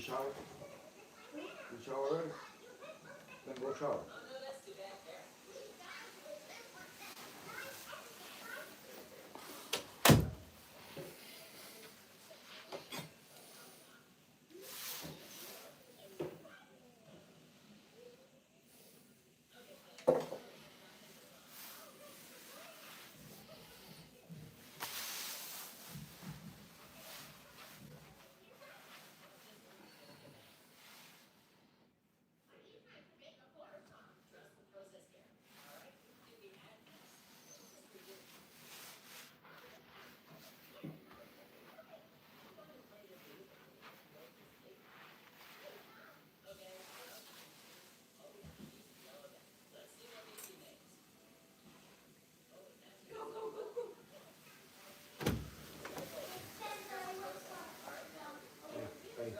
shower? You shower already? Then go shower. Hey.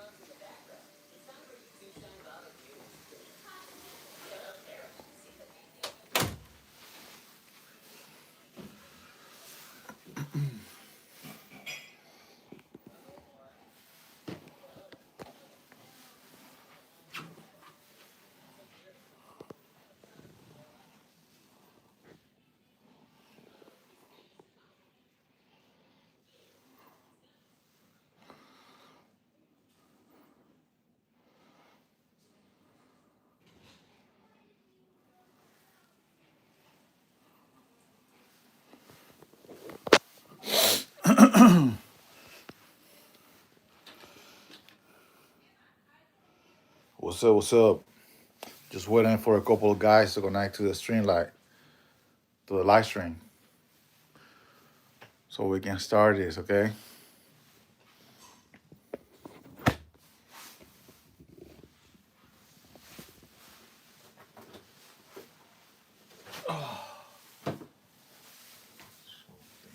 What's up? What's up? Just waiting for a couple of guys to connect to the stream light, to the live stream, so we can start this. Okay.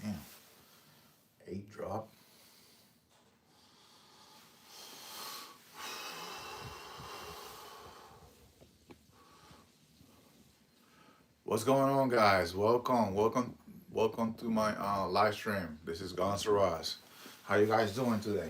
Damn. 8 drop. What's going on, guys? Welcome to my live stream. This is Guns N' Roses. How you guys doing today?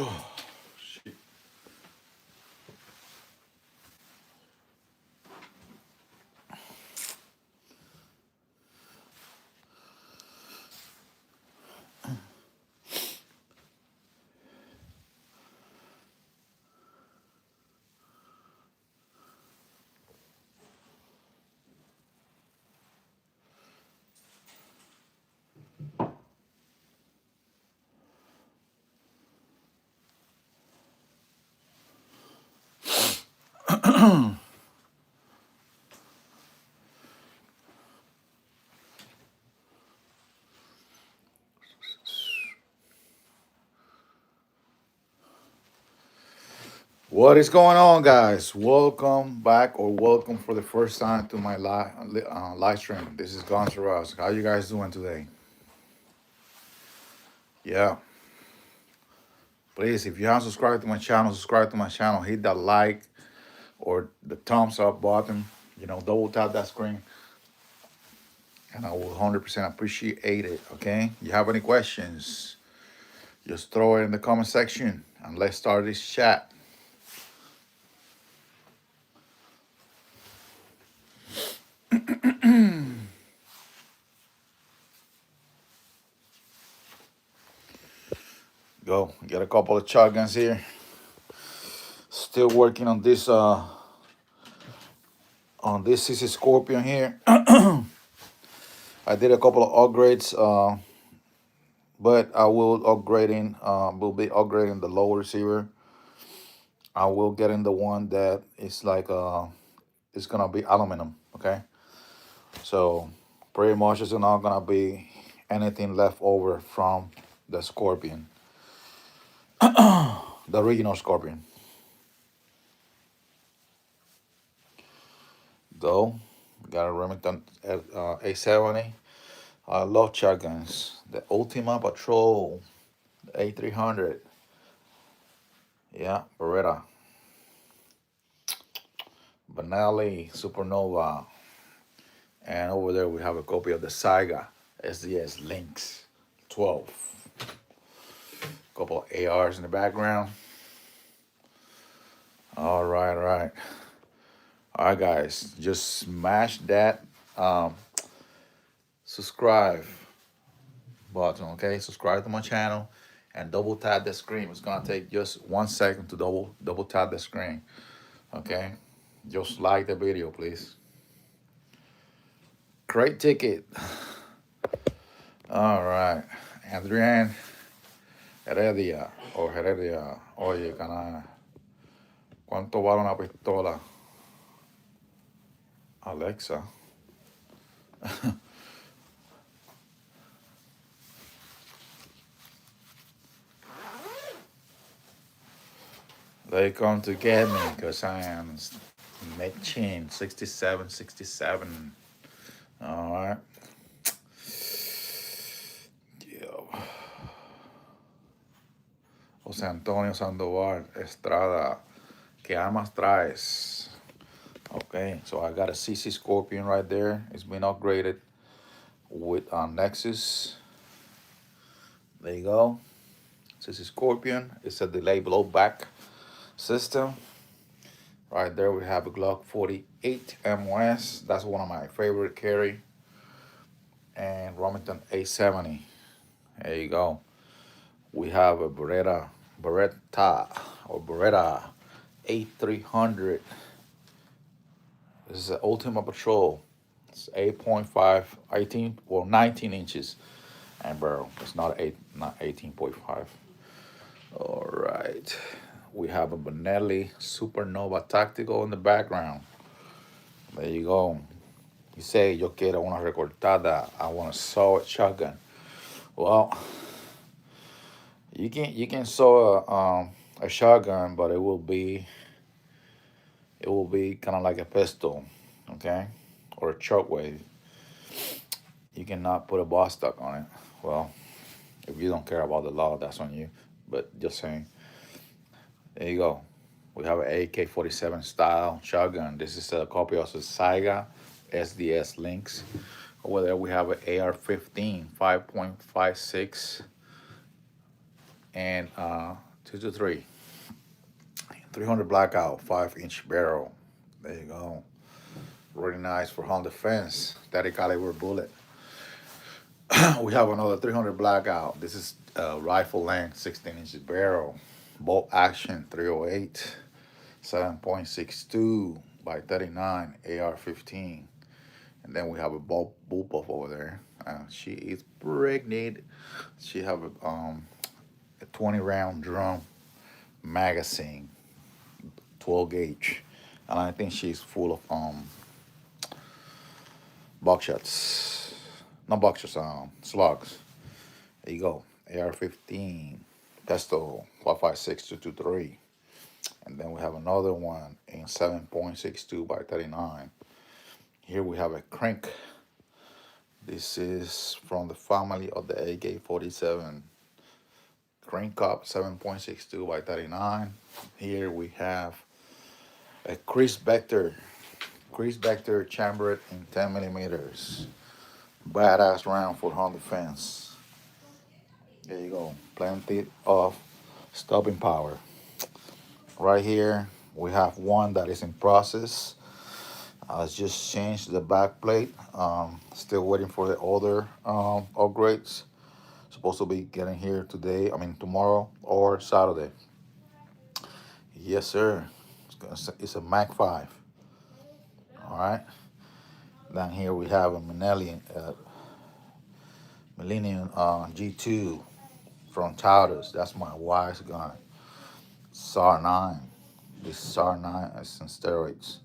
Oh, shit. What is going on, guys? Welcome back, or welcome for the first time to my live stream. This is Guns N' Roses. How you guys doing today? Yeah, please, if you haven't subscribed to my channel, subscribe to my channel. Hit that like or the thumbs up button. Double tap that screen, and I will 100% appreciate it. Okay? You have any questions? Just throw it in the comment section, and let's start this chat. go. Get a couple of shotguns here. Still working on this CC Scorpion here. I did a couple of upgrades, but I will be upgrading the lower receiver. I will get in the one that is like it's gonna be aluminum. Okay, so pretty much it's not gonna be anything left over from the Scorpion, the original Scorpion. Though, got a Remington A70. I love shotguns. The Ultima Patrol, the A300. Yeah, Beretta. Benelli, Supernova. And over there we have a copy of the Saiga SDS Lynx 12. Couple of ARs in the background. All right, all right. All right, guys, just smash that subscribe button, okay? Subscribe to my channel and double tap the screen. It's gonna take just 1 second to double tap the screen, okay? Just like the video, please. Great ticket. All right, Adrian Heredia o Heredia. Oye, canal, ¿cuánto vale una pistola? Alexa. They come to get me because I am mid-chin, 67, 67. All right. Yo. José Antonio Sandoval Estrada. ¿Qué armas traes? Okay, so I got a CC Scorpion right there. It's been upgraded with Nexus. There you go. CC Scorpion. It's a delay blowback system. Right there we have a Glock 48 MOS. That's one of my favorite carry. And Remington A70. There you go. We have a Beretta or Beretta A300. This is an Ultima Patrol. It's 8.5, 18, well 19 inches and barrel. It's not 18.5. All right. We have a Benelli Supernova Tactical in the background. There you go. You say, yo quiero una recortada. I want a saw shotgun. Well, you can saw a shotgun, but it will be kind of like a pistol, okay, or a shockwave. You cannot put a bar stock on it. Well, if you don't care about the law, that's on you. But just saying. There you go. We have an AK-47 style shotgun. This is a copy of the Saiga SDS Lynx. Over there we have an AR-15, 5.56 and 223. 300 blackout, 5-inch barrel. There you go. Really nice for home defense. 30 caliber bullet. We have another 300 blackout. This is rifle length, 16 inches barrel. Bolt action 308, 7.62 by 39 AR-15. And then we have a bullpup over there. She is pregnant. She have a 20 round drum magazine, 12 gauge, and I think she's full of buckshots, not buckshots, slugs. There you go, AR-15, pistol 5.56 and then we have another one in 7.62 by 39. Here we have a crank. This is from the family of the AK-47 crank up 7.62 by 39. Here we have a Chris Vector chambered in 10 millimeters. Badass round for home defense. There you go. Plenty of stopping power. Right here we have one that is in process. I just changed the back plate. Still waiting for the other upgrades. Supposed to be getting here today. I mean tomorrow or Saturday. Yes, sir. It's a Mac 5. All right. Down here we have a Millennium G2 from Taurus. That's my wife's gun. SAR 9. This SAR 9 is in steroids.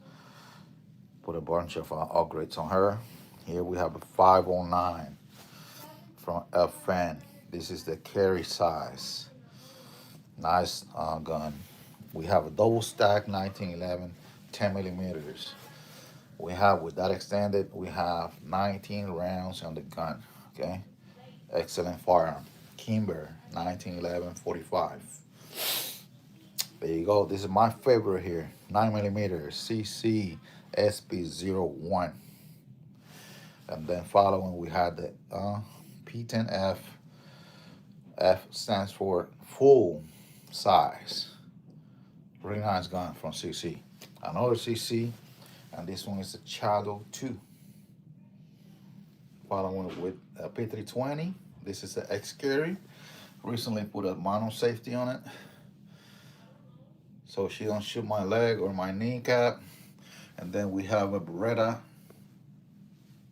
Put a bunch of upgrades on her. Here we have a 509 from FN. This is the carry size. Nice gun. We have a double stack 1911 10 millimeters. We have, with that extended, we have 19 rounds on the gun. Okay, excellent firearm. Kimber 1911 45. There you go. This is my favorite here. 9 millimeter CC SP01. And then following, we had the P10F. F stands for full size. Really nice gun from CC. Another CC, and this one is the Shadow 2. Following with a P320. This is the X Carry. Recently put a mono safety on it, so she don't shoot my leg or my kneecap. And then we have a Beretta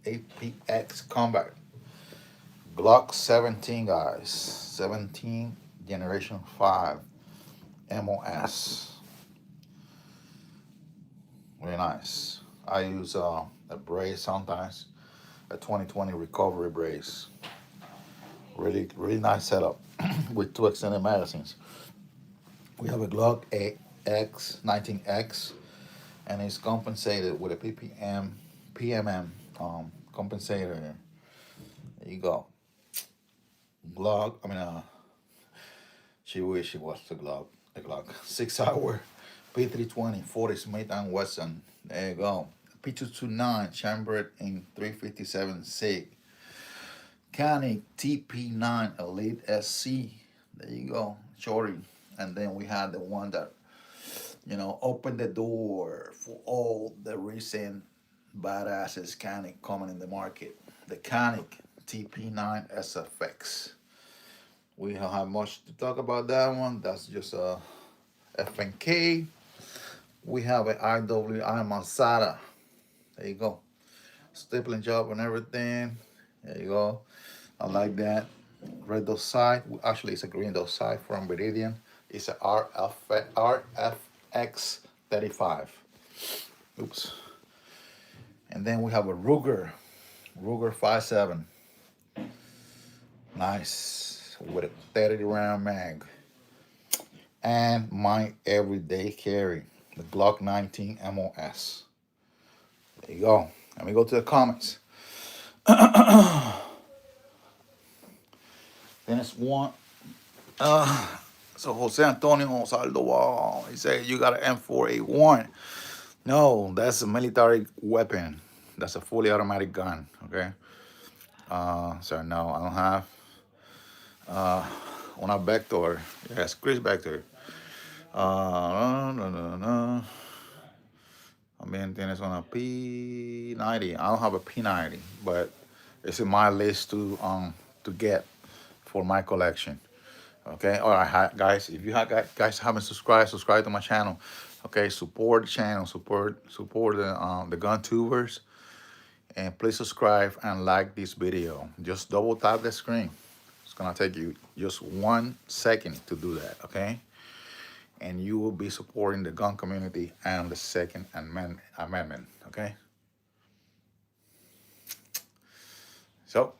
APX Combat. Glock 17, guys. 17 Generation 5 MOS. Very nice. I use a brace sometimes, a 2020 recovery brace. Really, really nice setup with 2 extended magazines. We have a Glock AX 19X, and it's compensated with a PMM compensator. There you go. Glock. She wish it was the Glock 6-hour P320 40 Smith and Wesson. There you go. P229 chambered in 357 SIG. Canik TP9 Elite SC. There you go, shorty. And then we had the one that, opened the door for all the recent badasses Canik coming in the market. The Canik TP9 SFX. We don't have much to talk about that one. That's just a FNK. We have an IWI Masada. There you go. Stippling job and everything. There you go. I like that. Red dot sight. Actually, it's a green dot sight from Viridian. It's a RFX 35. Oops. And then we have a Ruger 57. Nice. With a 30 round mag. And my everyday carry, the Glock 19 MOS. There you go. Let me go to the comments. Then it's one. So Jose Antonio Saldoval, he said you got an M4A1. No, that's a military weapon. That's a fully automatic gun. Okay. So no, I don't have. Una Vector. Yes, Chris Vector. No. Tienes una P90. I don't have a P90, but it's in my list to get for my collection. Okay, all right, guys. If you guys haven't subscribe to my channel. Okay, support the channel, support the gun tubers, and please subscribe and like this video. Just double tap the screen. It's gonna take you just 1 second to do that. Okay, and you will be supporting the gun community and the Second Amendment. Okay. So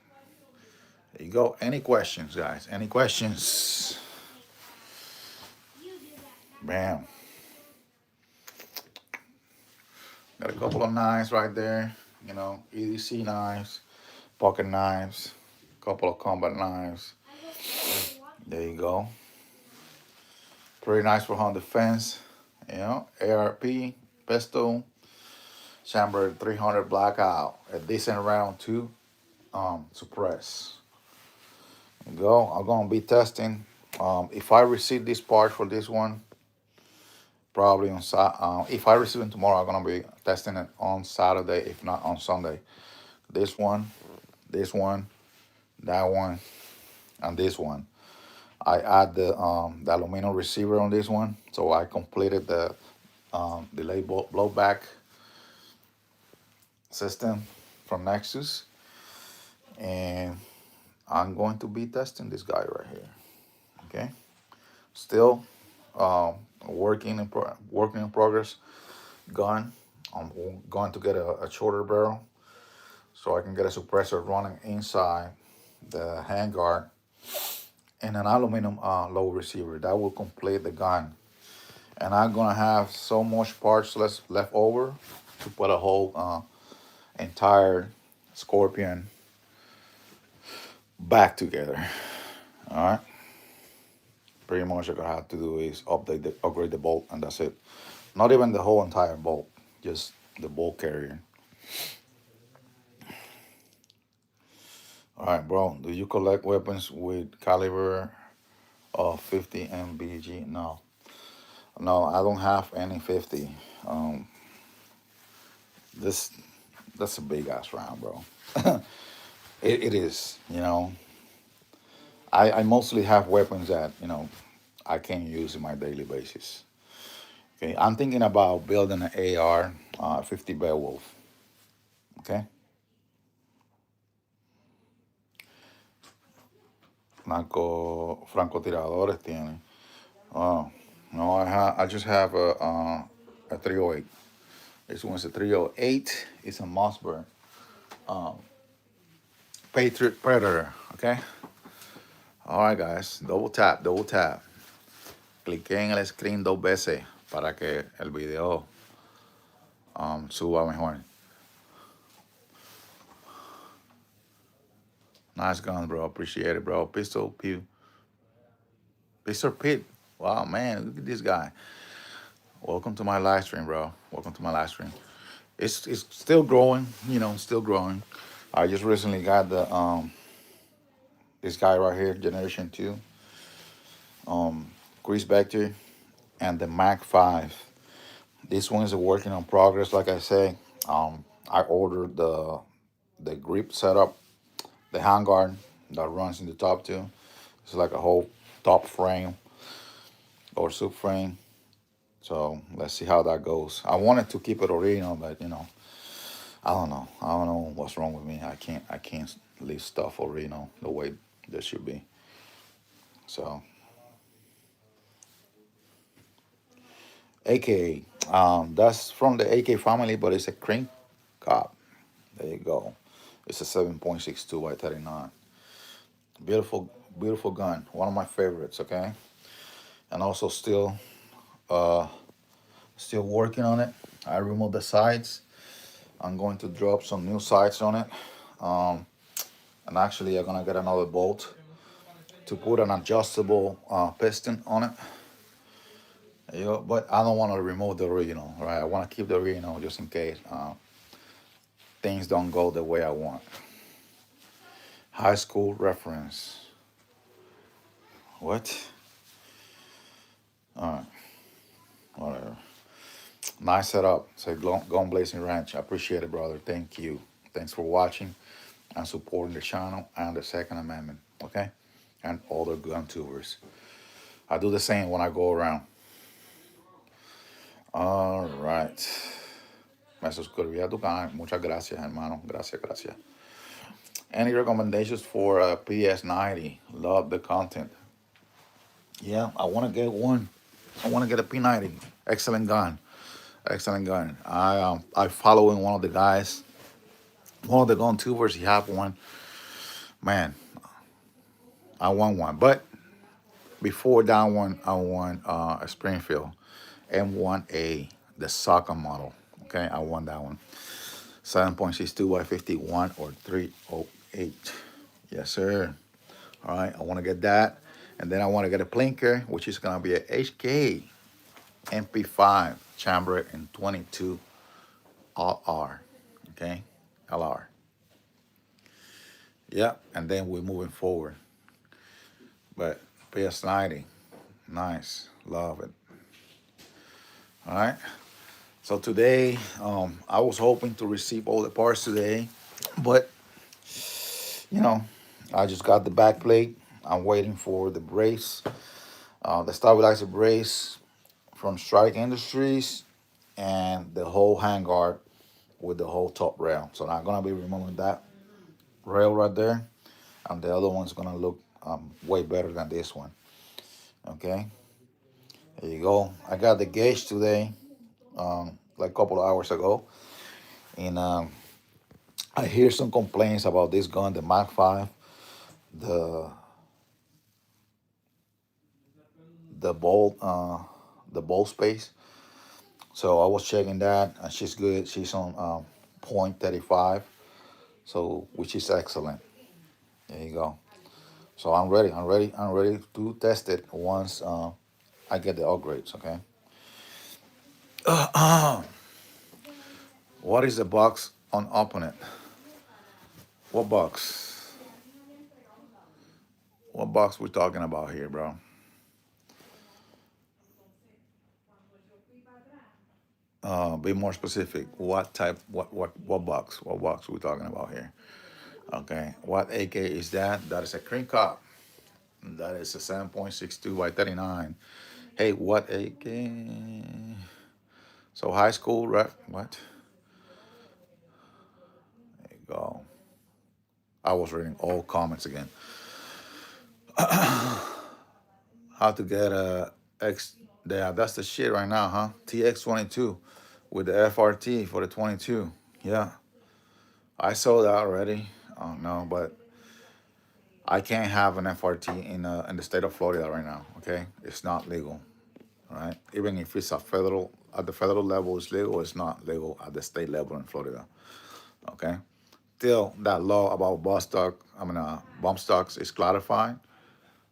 there you go. Any questions, guys? Any questions? Bam. Got a couple of knives right there. EDC knives, pocket knives, couple of combat knives. There you go. Pretty nice for home defense. ARP, pistol, chamber 300 blackout. A decent round to suppress. There you go. I'm gonna be testing. If I receive this part for this one, probably on if I receive it tomorrow, I'm gonna be testing it on Saturday, if not on Sunday. This one, that one, on this one. I add the aluminum receiver on this one, so I completed the delay blowback system from Nexus, and I'm going to be testing this guy right here. Okay, still working in progress. Gun. I'm going to get a shorter barrel so I can get a suppressor running inside the handguard and an aluminum low receiver. That will complete the gun. And I'm gonna have so much parts left over to put a whole entire Scorpion back together. All right. Pretty much what I have to do is upgrade the bolt, and that's it. Not even the whole entire bolt, just the bolt carrier. All right, bro. Do you collect weapons with caliber of 50 MBG? No, no, I don't have any 50. Um, this that's a big ass round, bro. It is. I mostly have weapons that I can use in my daily basis. Okay, I'm thinking about building an AR 50 Beowulf. Okay, Franco francotiradores tiene. Oh, no, I just have a 308. This one's a 308. It's a Mossberg Patriot Predator. Okay. All right, guys. Double tap, double tap. Cliqué en el screen dos veces para que el video suba mejor. Nice guns, bro. Appreciate it, bro. Pistol Pew. Pistol Pit. Wow, man. Look at this guy. Welcome to my live stream, bro. Welcome to my live stream. It's still growing, still growing. I just recently got the this guy right here, Generation 2, Chris Vector, and the Mac 5. This one is a working on progress, like I say. I ordered the grip setup, the handguard that runs in the top too. It's like a whole top frame or subframe. So let's see how that goes. I wanted to keep it original, but I don't know. I don't know what's wrong with me. I can't leave stuff original the way they should be. So AK, that's from the AK family, but it's a crank cop. There you go. It's a 7.62 by 39. Beautiful, beautiful gun. One of my favorites. Okay, and also still working on it. I removed the sides. I'm going to drop some new sides on it. Um, and actually, I'm gonna get another bolt to put an adjustable piston on it. But I don't want to remove the original, right? I want to keep the original just in case things don't go the way I want. High school reference. What? All right, whatever. Nice setup. Say Gone Blazing Ranch. I appreciate it, brother. Thank you. Thanks for watching and supporting the channel and the Second Amendment. Okay, and all the gun tubers. I do the same when I go around. All right. Me suscribí a tu canal. Muchas gracias, hermano. Gracias, gracias. Any recommendations for PS90? Love the content. Yeah, I want to get one. I want to get a P90. Excellent gun. Excellent gun. I following one of the guys, one of the gun tubers. He have one. Man, I want one. But before that one, I want a Springfield M1A, the soccer model. Okay, I want that one. 7.62 by 51 or 308. Yes, sir. All right, I want to get that. And then I want to get a Plinker, which is going to be a HK MP5 chambered in 22 LR. Okay, LR. Yeah, and then we're moving forward. But PS90, nice. Love it. All right. So today, I was hoping to receive all the parts today, but I just got the back plate I'm waiting for the brace, the stabilizer brace from Strike Industries, and the whole handguard with the whole top rail. So I'm gonna be removing that rail right there, and the other one's gonna look way better than this one. Okay, there you go. I got the gauge today, like a couple of hours ago, and I hear some complaints about this gun, the Mach 5, the the bolt space. So I was checking that, and she's good. She's on point 35, so which is excellent. There you go. So I'm ready. I'm ready. I'm ready to test it once I get the upgrades. Okay. What is the box on opponent? What box? What box we talking about here, bro? Be more specific. What type? What box? What box we talking about here? Okay. What AK is that? That is a cream cop. That is a 7.62 by 39. Hey, what AK? So high school, right? What? There you go. I was reading all comments again. How to get a X? Yeah, that's the shit right now, huh? TX22 with the FRT for the 22. Yeah, I saw that already. Oh no, but I can't have an FRT in the state of Florida right now. Okay, it's not legal. All right, even if it's a federal at the federal level, it's legal. It's not legal at the state level in Florida. Okay, still that law about bump stocks is clarified.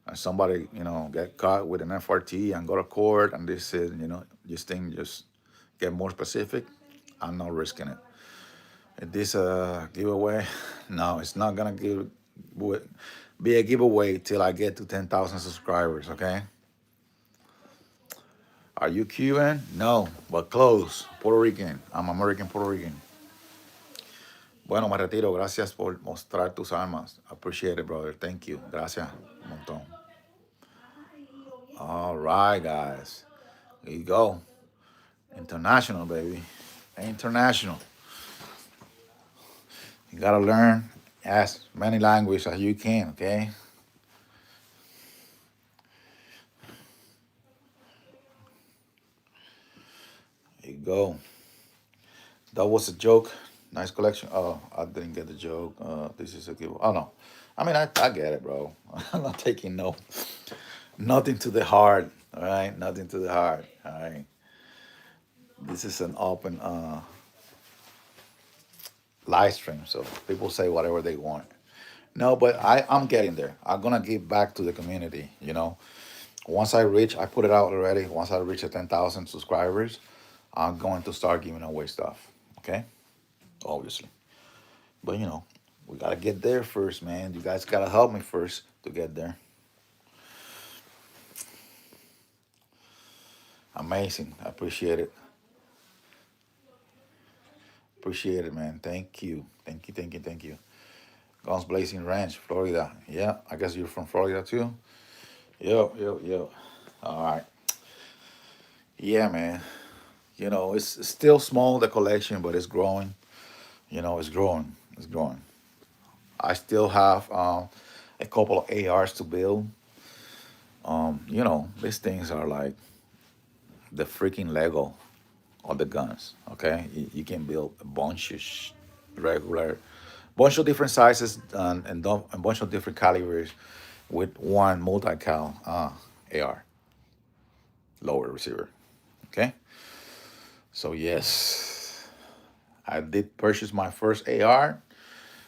And somebody, get caught with an FRT and go to court, and this is, this thing just get more specific. I'm not risking it. Is this a giveaway? No, it's not gonna be a giveaway till I get to 10,000 subscribers. Okay? Are you Cuban? No, but close. Puerto Rican. I'm American Puerto Rican. Bueno, me retiro. Gracias por mostrar tus armas. Appreciate it, brother. Thank you. Gracias. Un montón. All right, guys. Here you go. International, baby. International. You gotta learn as many languages as you can, okay? Here you go. That was a joke. Nice collection. Oh, I didn't get the joke. This is a give. Oh no. I mean, I get it, bro. I'm not taking nothing to the heart. All right, nothing to the heart. All right. This is an open live stream, so people say whatever they want. No, but I'm getting there. I'm gonna give back to the community. Once I put it out already. Once I reach 10,000 subscribers, I'm going to start giving away stuff. Okay, obviously. But we gotta get there first, man. You guys gotta help me first to get there. Amazing. I appreciate it. Appreciate it, man. Thank you. Thank you. Thank you. Thank you. Guns Blazing Ranch, Florida. Yeah, I guess you're from Florida too. Yo, yo, yo. All right. Yeah, man. It's still small, the collection, but it's growing. It's growing. It's growing. I still have a couple of ARs to build. These things are like the freaking Lego of the guns. Okay, you can build a bunch of regular, bunch of different sizes and a bunch of different calibers with one multi-cal AR lower receiver. Okay, so yes, I did purchase my first AR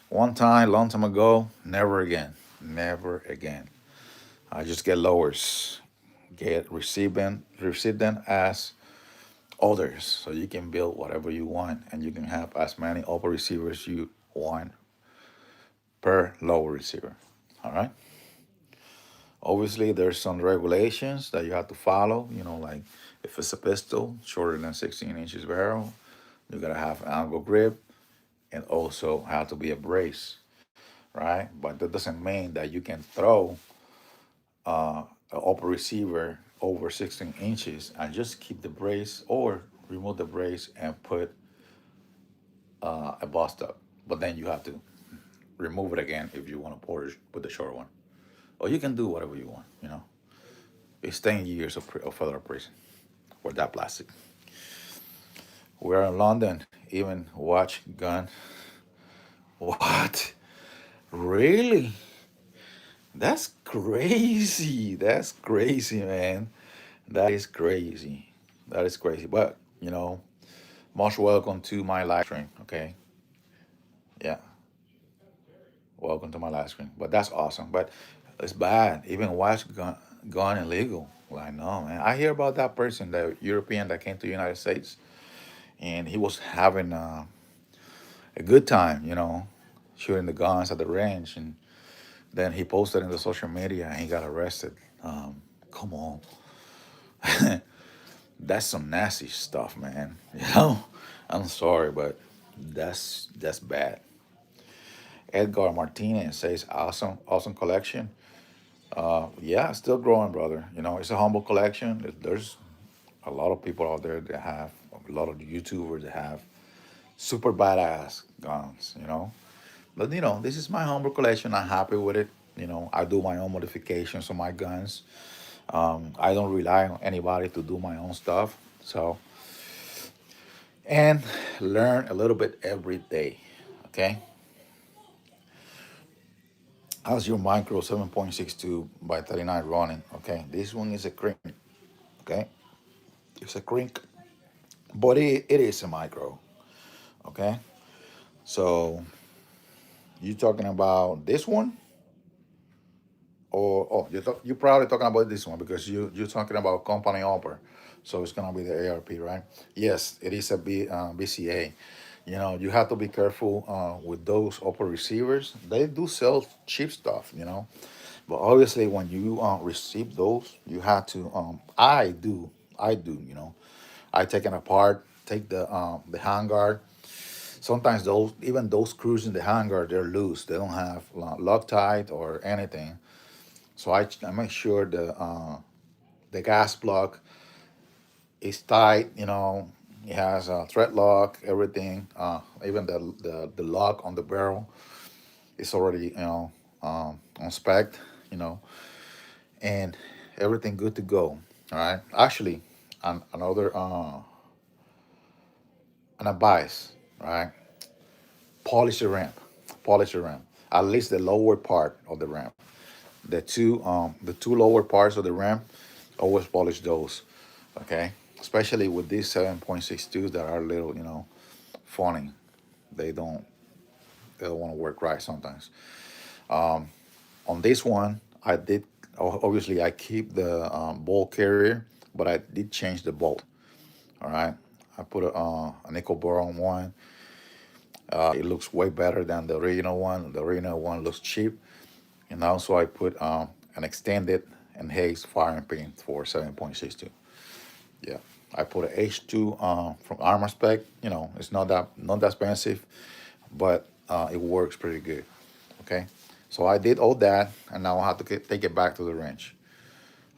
one time, long time ago. Never again. Never again. I just get lowers, receive them as orders, so you can build whatever you want, and you can have as many upper receivers you want per lower receiver. All right. Obviously, there's some regulations that you have to follow. Like if it's a pistol shorter than 16 inches barrel, you gotta have an angle grip, and also have to be a brace, right? But that doesn't mean that you can throw an upper receiver over 16 inches and just keep the brace or remove the brace and put a bust up. But then you have to remove it again if you want to put the short one. Or you can do whatever you want, you know. It's 10 years of federal prison for that plastic. We're in London, even watch gun. What? Really? That's crazy. That's crazy, man. That is crazy. That is crazy. But, most welcome to my live stream, okay? Yeah, welcome to my live stream. But that's awesome. But it's bad. Even watch gone illegal. Like, no, man. I hear about that person, the European that came to the United States, and he was having a good time, shooting the guns at the range. And then he posted in the social media and he got arrested. Come on. That's some nasty stuff, man. I'm sorry, but that's bad. Edgar Martinez says, awesome, awesome collection. Yeah, still growing, brother. It's a humble collection. There's a lot of people out there that have a lot of YouTubers that have super badass guns. But this is my humble collection. I'm happy with it. I do my own modifications on my guns. I don't rely on anybody to do my own stuff. So, and learn a little bit every day. Okay. How's your micro 7.62 by 39 running? Okay. This one is a crink. Okay. It's a crink, but it is a micro. Okay. So you talking about this one? Or you're probably talking about this one because you're talking about company offer, so it's gonna be the ARP, right? Yes, it is a BCA. You have to be careful with those upper receivers. They do sell cheap stuff, but obviously when you receive those, you have to. I do. I take it apart, take the handguard. Sometimes those screws in the handguard, they're loose. They don't have Loctite or anything. So I make sure the gas plug is tight. It has a thread lock, everything. Even the lock on the barrel is already on spec. You know, and everything good to go. All right. Actually, another an advice. Right. Polish the ramp. Polish the ramp. At least the lower part of the ramp. The two lower parts of the ramp, always polish those. Okay, especially with these 7.62s that are a little, funny. They don't they don't want to work right sometimes. On this one, I did obviously I keep the bolt carrier, but I did change the bolt. All right, I put a nickel boron one. It looks way better than the original one. The original one looks cheap, and also I put an extended and Hayes firing pin for 7.62. Yeah, I put a H2 from Armor Spec. It's not that expensive, but it works pretty good. Okay, so I did all that, and now I have to take it back to the range.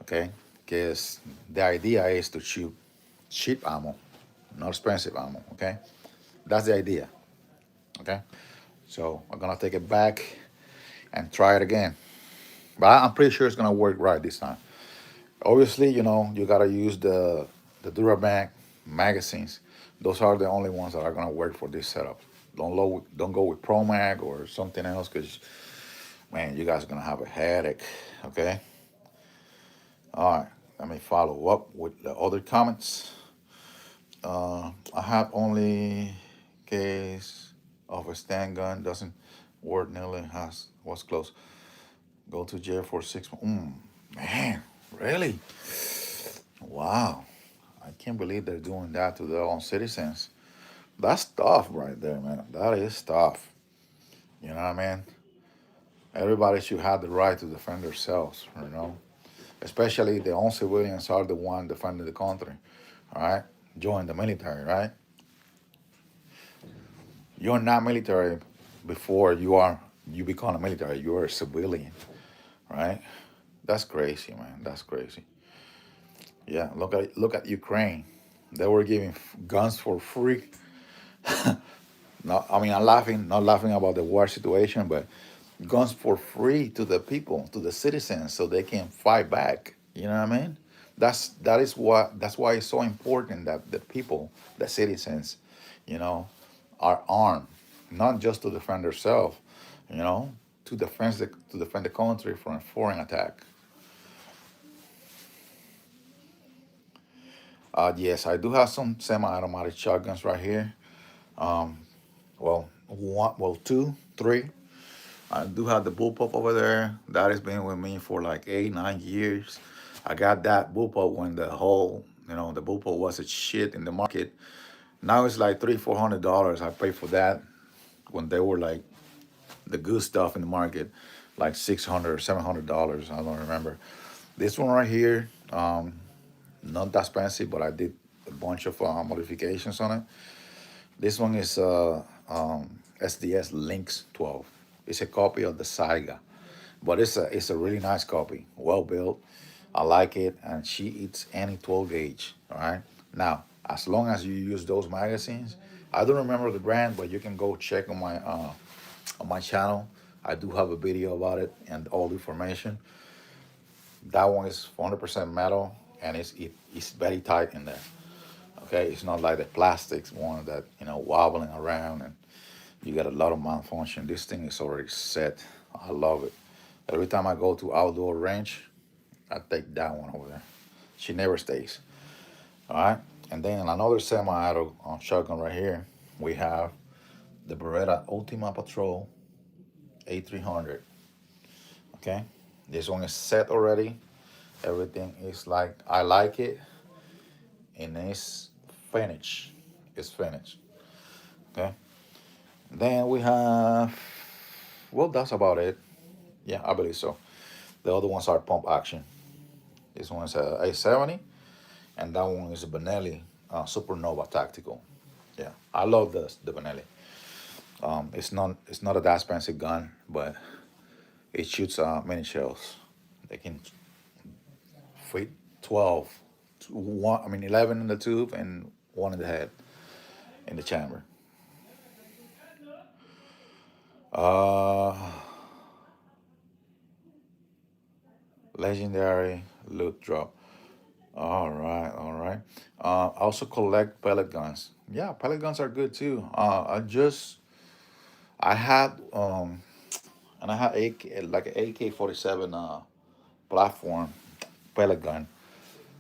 Okay, because the idea is to shoot cheap ammo, not expensive ammo. Okay, that's the idea. Okay, so I'm gonna take it back and try it again, but I'm pretty sure it's gonna work right this time. Obviously, you gotta use the Duramac magazines. Those are the only ones that are gonna work for this setup. Don't go with ProMag or something else, because man, you guys are gonna have a headache. Okay. All right. Let me follow up with the other comments. I have only case of a stand gun doesn't work. Nearly has was close. Go to jail for 6 months. Man, really? Wow. I can't believe they're doing that to their own citizens. That's tough right there, man. That is tough. You know what I mean? Everybody should have the right to defend themselves, Especially the own civilians are the one defending the country. All right? Join the military, right? You're not military before you become a military. You're a civilian, right? That's crazy, man. That's crazy. Yeah, look at Ukraine. They were giving guns for free. No, I mean, I'm laughing, not laughing about the war situation, but guns for free to the people, to the citizens, so they can fight back. You know what I mean? That's why it's so important that the people, the citizens, you know, are armed, not just to defend themselves, you know, to defend the country from a foreign attack. Yes, I do have some semi-automatic shotguns right here. Well, one, well, two, three. I do have the bullpup over there. That has been with me for like 8, 9 years. I got that bullpup when the bullpup was a shit in the market. Now it's like $300, $400. I paid for that when they were like the good stuff in the market, like $600, $700. I don't remember. This one right here, not that expensive, but I did a bunch of modifications on it. This one is SDS Lynx 12. It's a copy of the Saiga, but it's a really nice copy, well built. I like it, and she eats any 12 gauge. All right. Now, as long as you use those magazines, I don't remember the brand, but you can go check on my channel. I do have a video about it and all the information. That one is 100% metal, and it's very tight in there. Okay, it's not like the plastics one that wobbling around and you got a lot of malfunction. This thing is already set. I love it. Every time I go to outdoor range, I take that one over there. She never stays. All right. And then another semi-auto shotgun right here. We have the Beretta Ultima Patrol A300. Okay. This one is set already. Everything is like I like it, and it's finished. It's finished. Okay. Then we have. Well, that's about it. Yeah, I believe so. The other ones are pump action. This one's a A70, and that one is a Benelli Supernova Tactical. Yeah, I love the Benelli. It's not a that expensive gun, but it shoots many shells. They can fit 12, one. I mean 11 in the tube and one in the head in the chamber. Uh, Legendary loot drop. All right, all right. I also collect pellet guns. Yeah, pellet guns are good too. I had and I had AK like an AK-47 platform pellet gun,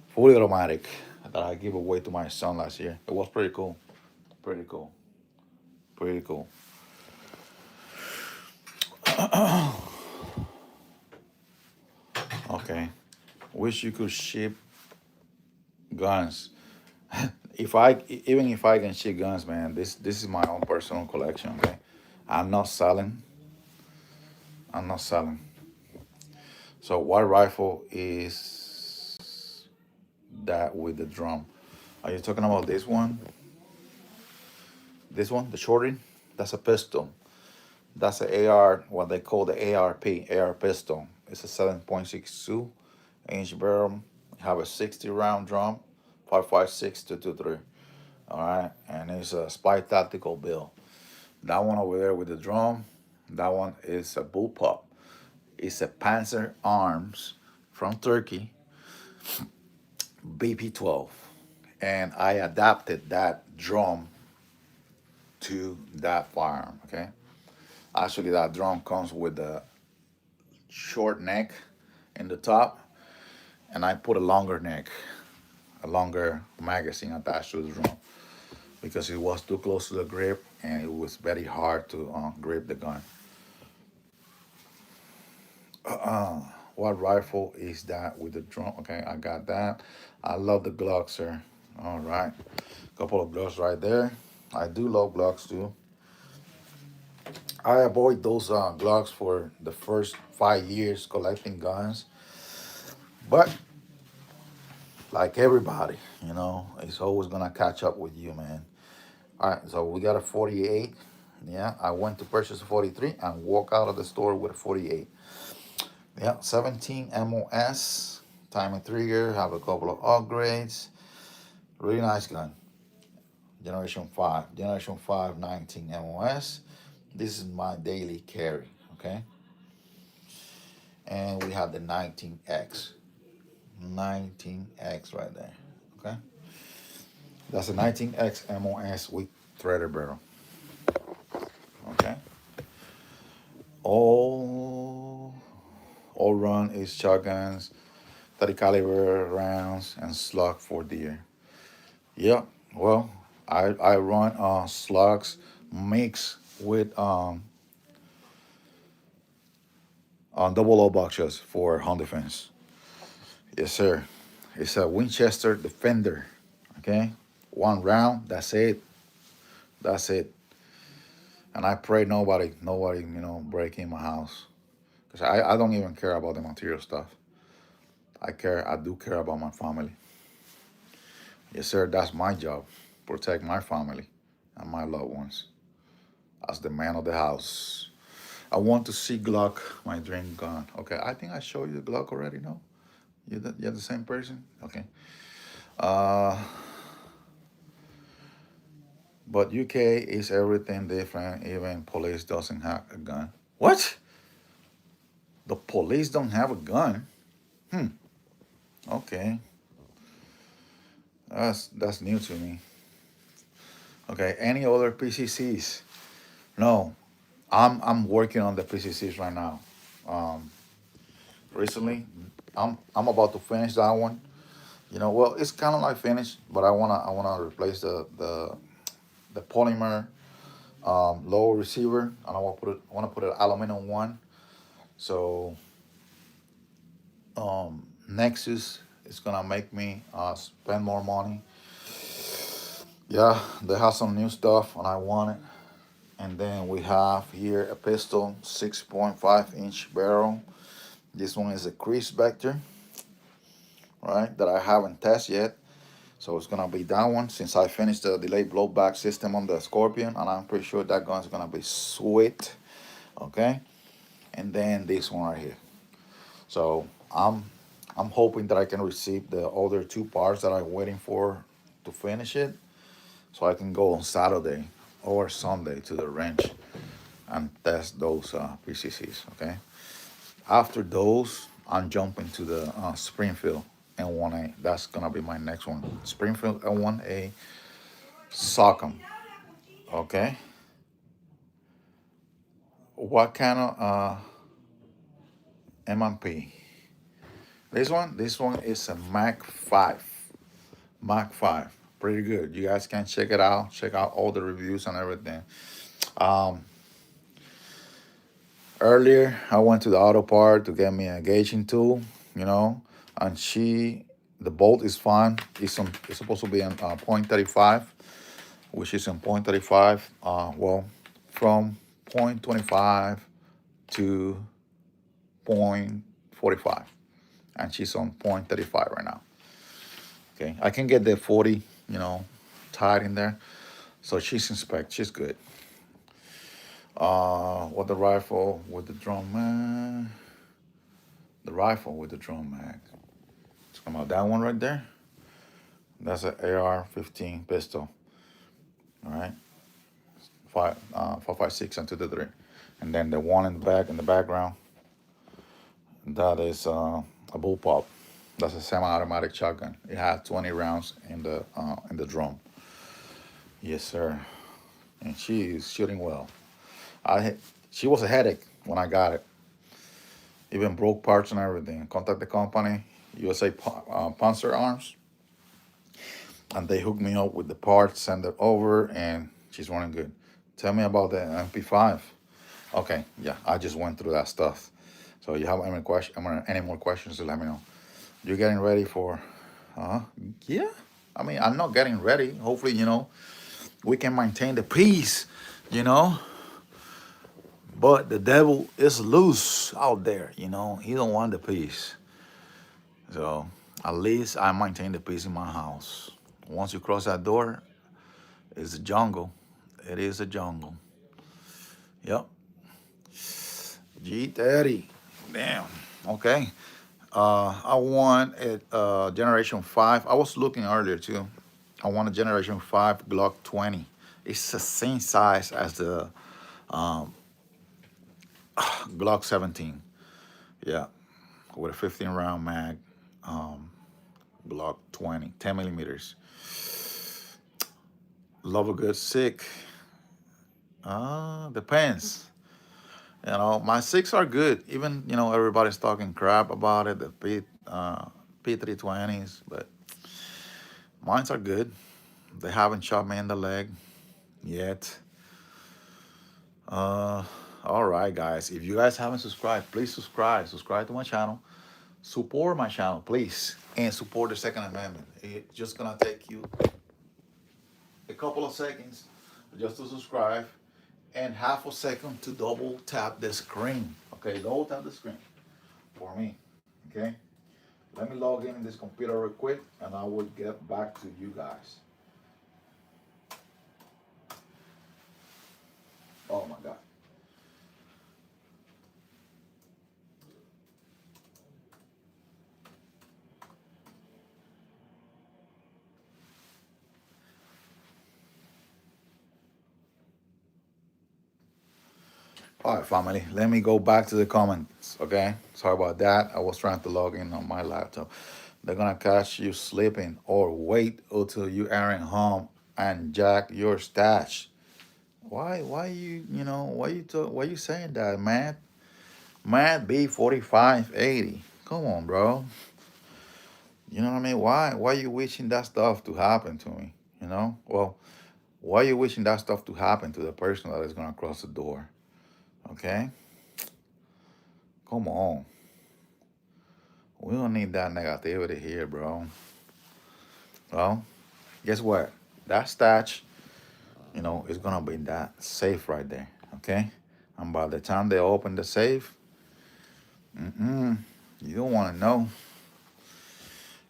fully automatic that I gave away to my son last year. It was pretty cool, pretty cool, pretty cool. Okay, wish you could ship guns. Even if I can ship guns, man, this is my own personal collection. Okay, I'm not selling. I'm not selling. So what rifle is that with the drum? Are you talking about this one? This one, the shorty? That's a pistol. That's a AR, what they call the AR pistol. It's a 7.62 inch barrel. Have a 60 round drum, 5.56 223. All right, and it's a Spy Tactical Bill. That one over there with the drum, that one is a bullpup. It's a Panzer Arms from Turkey, BP-12, and I adapted that drum to that firearm. Okay, actually that drum comes with a short neck in the top, and I put a longer neck, a longer magazine attached to the drum because it was too close to the grip and it was very hard to grip the gun. What rifle is that with the drum? Okay, I got that. I love the Glock, sir. All right, couple of Glocks right there. I do love Glocks too. I avoid those Glocks for the first 5 years collecting guns, but like everybody, it's always gonna catch up with you, man. All right, so we got a 48. Yeah, I went to purchase a 43 and walk out of the store with a 48. Yeah, 17 MOS, timing trigger, have a couple of upgrades. Really nice gun. Generation 5, 19 MOS. This is my daily carry, okay? And we have the 19X. 19X right there, okay? That's a 19X MOS with threaded barrel, okay? All all run is shotguns, 30 caliber rounds, and slug for deer. Yeah, well, I run slugs mixed with double O boxes for home defense. Yes, sir. It's a Winchester Defender. Okay, one round. That's it. That's it. And I pray nobody, break in my house. Cause I don't even care about the material stuff. I do care about my family. Yes, sir. That's my job. Protect my family and my loved ones. As the man of the house. I want to see Glock, my dream gun. Okay, I think I showed you the Glock already. No, you're the same person. Okay. Uh, but UK is everything different. Even police doesn't have a gun. What? The police don't have a gun? Hmm. Okay, that's new to me. Okay. Any other PCCs? No. I'm working on the PCCs right now. Um, Recently, I'm about to finish that one. Well, it's kind of like finished, but I wanna replace the polymer lower receiver, and I wanna put an aluminum one. So Nexus is gonna make me spend more money. Yeah, they have some new stuff, and I want it. And then we have here a pistol, 6.5-inch barrel. This one is a crease vector, right? That I haven't tested yet. So it's gonna be that one since I finished the delayed blowback system on the Scorpion, and I'm pretty sure that gun's gonna be sweet. Okay, and then this one right here. So I'm hoping that I can receive the other two parts that I'm waiting for to finish it, so I can go on Saturday or Sunday to the ranch and test those PCCs. Okay. After those, I'm jumping to the Springfield N1A. That's gonna be my next one. Springfield N1A Sock'em. Okay. What kind of MMP? This one is a Mac 5. Mac 5. Pretty good. You guys can check it out. Check out all the reviews and everything. Um, Earlier, I went to the auto part to get me a gauging tool, and the bolt is fine. It's supposed to be in .35, which is in .35. Well, from .25 to .45, and she's on .35 right now. Okay, I can get the 40, tied in there. So she's in spec. She's good. What the rifle with the drum mag? The rifle with the drum mag. It's come out that one right there. That's an AR-15 pistol. All right, 5.56 and 2 to 3, and then the one in the back in the background. That is a bullpup. That's a semi-automatic shotgun. It has 20 rounds in the drum. Yes, sir. And she is shooting well. She was a headache when I got it. Even broke parts and everything. Contact the company, USA Panzer Arms, and they hooked me up with the parts, send it over, and she's running good. Tell me about the MP5. Okay, yeah, I just went through that stuff. So you have any more questions, let me know. You're getting ready for, yeah. I mean, I'm not getting ready. Hopefully, we can maintain the peace, you know. But the devil is loose out there, He don't want the peace. So at least I maintain the peace in my house. Once you cross that door, it's a jungle. It is a jungle. Yep. G30. Damn. Okay. I want it Generation 5. I was looking earlier too. I want a Generation 5 Glock 20. It's the same size as the Glock 17. Yeah, with a 15 round mag. Um, Glock 20, 10 millimeters. Love a good sick. Depends. You know, my six are good. Even everybody's talking crap about it. The P320s, but mine's are good. They haven't shot me in the leg yet. Uh, all right, guys. If you guys haven't subscribed, please subscribe. Subscribe to my channel. Support my channel, please, and support the Second Amendment. It's just gonna take you a couple of seconds just to subscribe, and half a second to double tap the screen. Okay, double tap the screen for me. Okay, let me log in this computer real quick, and I will get back to you guys. Oh my God. All right, family. Let me go back to the comments. Okay, sorry about that. I was trying to log in on my laptop. They're gonna catch you sleeping or wait until you aren't home and jack your stash. Why why you saying that, man? Matt B4580. Come on, bro. You know what I mean? Why you wishing that stuff to happen to me? You know? Well, why you wishing that stuff to happen to the person that is gonna cross the door? Okay? Come on. We don't need that negativity here, bro. Well, guess what? That stash, is gonna be that safe right there. Okay? And by the time they open the safe, you don't wanna know.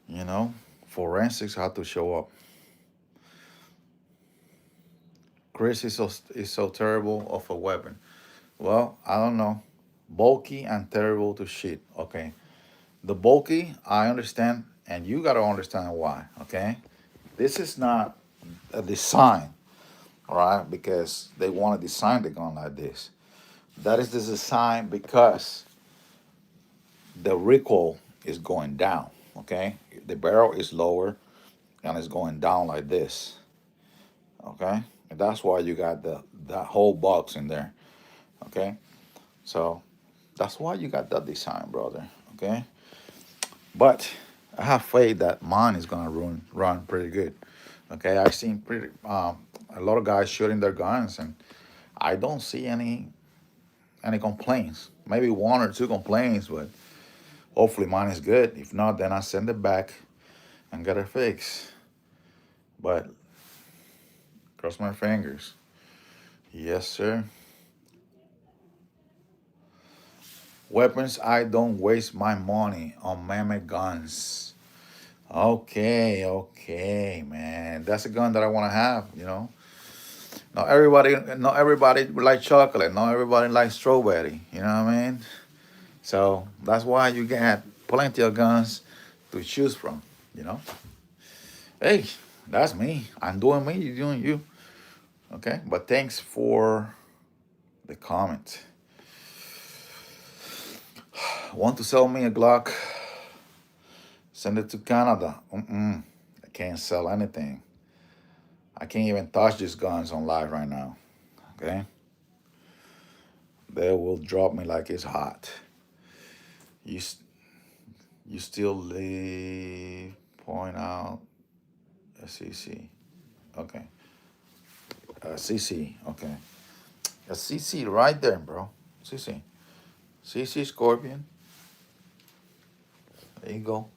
You know, forensics had to show up. Chris is so terrible of a weapon. Well, I don't know. Bulky and terrible to shit. Okay. The bulky, I understand, and you gotta understand why. Okay. This is not a design, all right? Because they want to design the gun like this. That is the design because the recoil is going down. Okay. The barrel is lower and it's going down like this. Okay. And that's why you got that whole box in there. Okay. So that's why you got that design, brother. Okay. But I have faith that mine is gonna run pretty good. Okay. I've seen a lot of guys shooting their guns, and I don't see any complaints. Maybe one or two complaints, but hopefully mine is good. If not, then I send it back and get it fixed. But cross my fingers. Yes, sir. Weapons, I don't waste my money on meme guns. Okay, man. That's a gun that I want to have. Not everybody like chocolate. Not everybody likes strawberry. You know what I mean? So that's why you got plenty of guns to choose from. You know. Hey, that's me. I'm doing me. You doing you. Okay. But thanks for the comment. Want to sell me a Glock? Send it to Canada. I can't sell anything. I can't even touch these guns on live right now. Okay? They will drop me like it's hot. You you still leave point out a CC. Okay. A CC. Okay. A CC right there, bro. CC. CC Scorpion. There you go.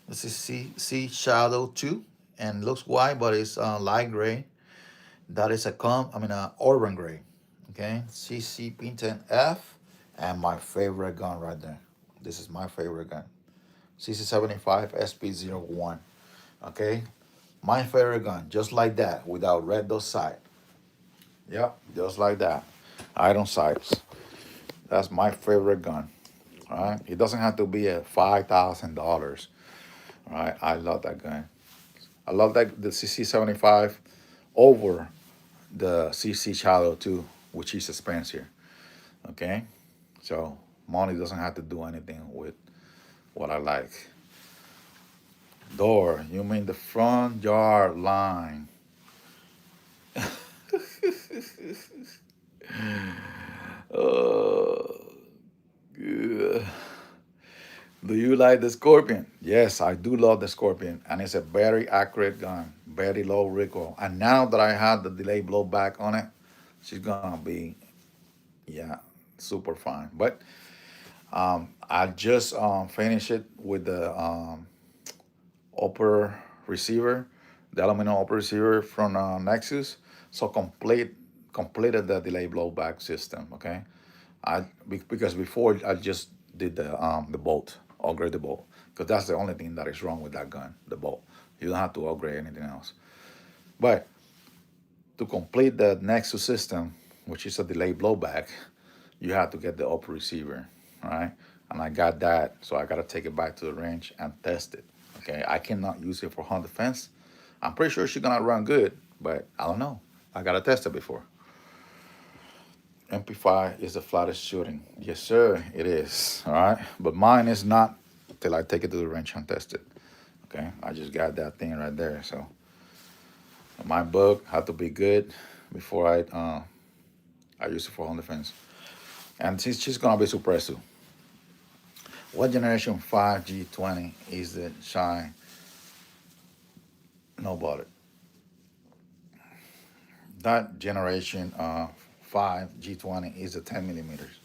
This is C Shadow 2 and looks white, but it's light gray. That is urban gray. Okay, CC P10 F, and my favorite gun right there. This is my favorite gun. CC75 SP01. Okay, my favorite gun, just like that, without red dot sight. Yep, just like that. Iron sights. That's my favorite gun. All right, it doesn't have to be at $5,000. All right, I love that gun. I love that the CC75 over the CC Shadow 2, which is expensive. Okay, so money doesn't have to do anything with what I like. Door, you mean the front yard line? Uh, yeah. Do you like the Scorpion? Yes, I do love the Scorpion, and it's a very accurate gun, very low recoil. And now that I have the delay blowback on it, she's gonna be, yeah, super fine. But I just finished it with the upper receiver, the aluminum upper receiver from Nexus. So completed the delay blowback system. Okay, because before I just did the bolt, upgrade the bolt, because that's the only thing that is wrong with that gun, the bolt. You don't have to upgrade anything else. But to complete the Nexus system, which is a delay blowback, you have to get the upper receiver, all right? And I got that, so I gotta take it back to the range and test it. Okay, I cannot use it for home defense. I'm pretty sure she's gonna run good, but I don't know. I gotta test it before. MP5 is the flattest shooting. Yes, sir, it is. All right, but mine is not till I take it to the range and test it. Okay, I just got that thing right there. So my book had to be good before I use it for home defense. And she's gonna be suppressed too. What generation 5 G20 is the Shine? No about it. That generation 5 G20 is the 10 millimeters.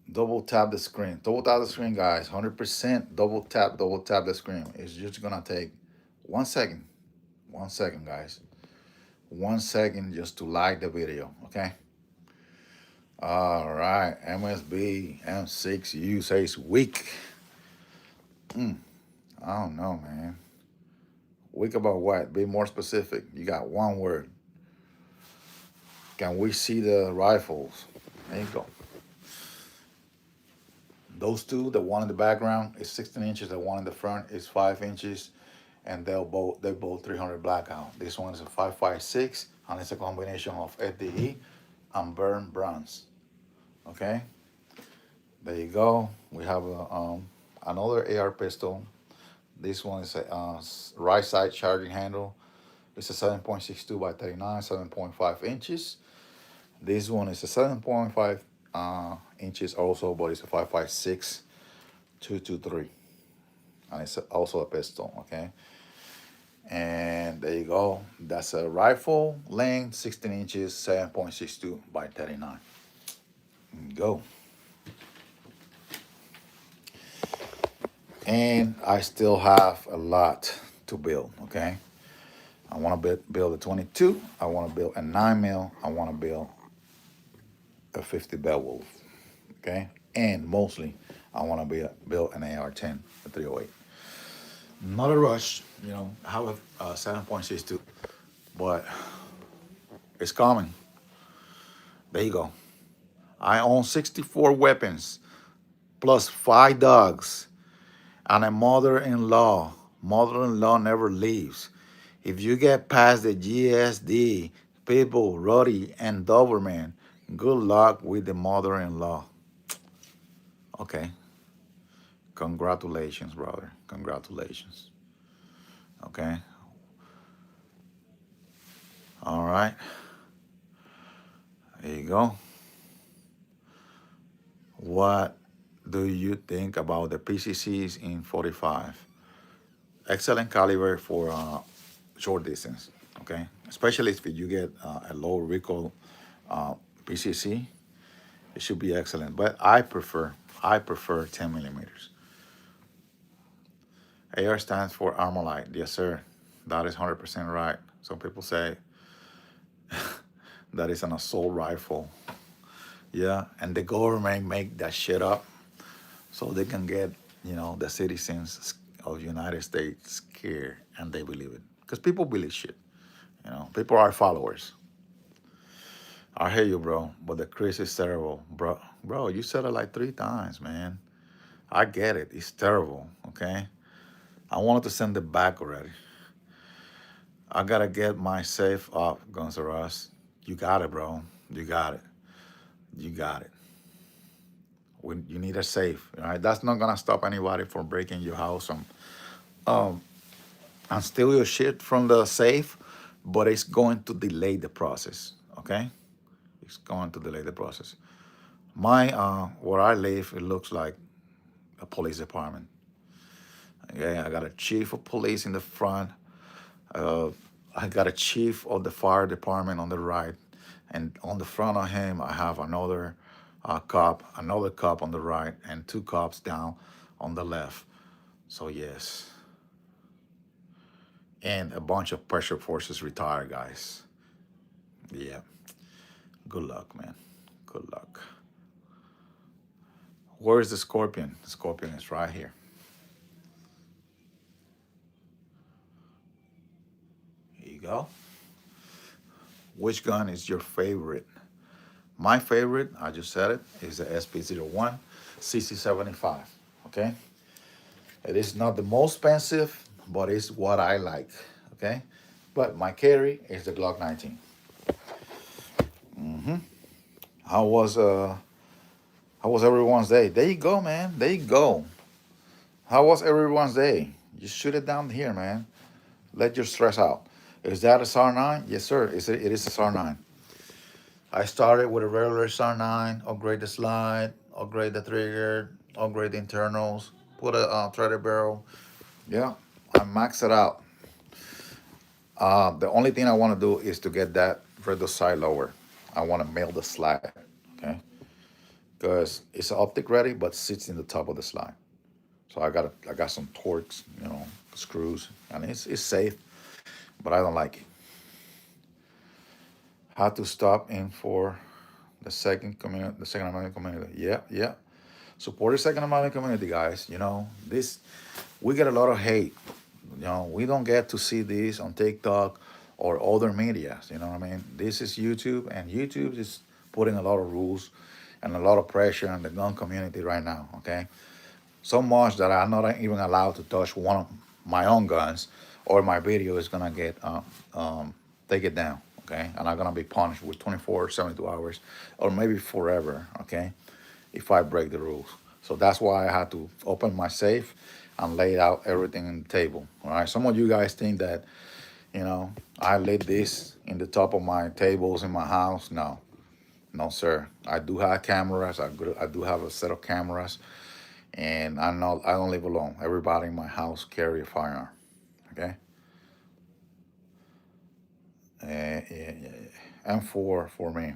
Double tap the screen. Double tap the screen, guys. 100% double tap the screen. It's just gonna take 1 second. 1 second, guys. 1 second just to like the video, okay? All right, MSB M6 says weak. I don't know, man. Weak about what? Be more specific. You got one word. Can we see the rifles? There you go. Those two, the one in the background is 16 inches, the one in the front is 5 inches, and they both 300 blackout. This one is a 5.56, and it's a combination of FDE and burn bronze. Okay, there you go. We have another AR pistol. This one is a right side charging handle. It's a 7.62 by 39, 7.5 inches. This one is a 7.5 inches also, but it's a 5.56 223, and it's also a pistol. Okay, and there you go. That's a rifle length, 16 inches, 7.62 by 39. Go. And I still have a lot to build. Okay, I want to build a 22. I want to build a 9 mil. I want to build a 50 Beowulf. Okay, and mostly I want to build an AR-10, a 308. Not a rush, I have a 7.62, but it's coming. There you go. I own 64 weapons plus 5 dogs and a mother-in-law. Mother-in-law never leaves. If you get past the GSD, people, Roddy, and Doberman, good luck with the mother-in-law. Okay. Congratulations, brother. Congratulations. Okay. All right. There you go. What do you think about the PCCs in 45? Excellent caliber for short distance. Okay. Especially if you get a low recoil PCC, it should be excellent. But I prefer 10 millimeters. AR stands for Armalite. Yes, sir. That is 100% right. Some people say that is an assault rifle. Yeah, and the government make that shit up so they can get, the citizens of the United States scared, and they believe it. Because people believe shit. People are followers. I hear you, bro. But the crease is terrible, bro. Bro, you said it like 3 times, man. I get it. It's terrible. Okay. I wanted to send it back already. I gotta get my safe off, Guns N' Roses. You got it, bro. You got it. You got it. When you need a safe, all right? That's not gonna stop anybody from breaking your house um, and steal your shit from the safe, but it's going to delay the process. Okay, it's going to delay the process. My where I live, it looks like a police department. Okay, I got a chief of police in the front. Uh, I got a chief of the fire department on the right, and on the front of him, I have another cop on the right, and 2 cops down on the left. So yes, and a bunch of pressure forces retired guys. Yeah, good luck, man. Good luck. Where is the scorpion? The scorpion is right here. Here you go. Which gun is your favorite? My favorite, I just said it, is the SP01 CC75. Okay, it is not the most expensive, but it's what I like. Okay, but my carry is the Glock 19. How was uh how was everyone's day? There you go, man. There you go. How was everyone's day? You shoot it down here, man. Let your stress out. Is that a SAR 9? Yes, sir. It is a SAR 9. I started with a regular SAR 9, upgrade the slide, upgrade the trigger, upgrade the internals, put a threaded barrel. Yeah, I maxed it out. The only thing I want to do is to get that further side lower. I want to mail the slide, okay? Because it's optic ready, but sits in the top of the slide. So I got some Torx, screws, and it's safe, but I don't like it. How to stop in for the second Amendment community. Yeah, yeah. Support the Second Amendment community, guys. This we get a lot of hate. We don't get to see this on TikTok or other medias. You know what I mean? This is YouTube, and YouTube is putting a lot of rules and a lot of pressure on the gun community right now. Okay, so much that I'm not even allowed to touch one of my own guns, or my video is gonna get take it down. Okay, and I'm gonna be punished with 24, 72 hours, or maybe forever. Okay, if I break the rules. So that's why I had to open my safe and lay out everything on the table. All right. Some of you guys think that, I laid this in the top of my tables in my house. No, no, sir. I do have cameras. I do have a set of cameras, and I don't live alone. Everybody in my house carry a firearm. Okay. Yeah, yeah, yeah. M4 for me.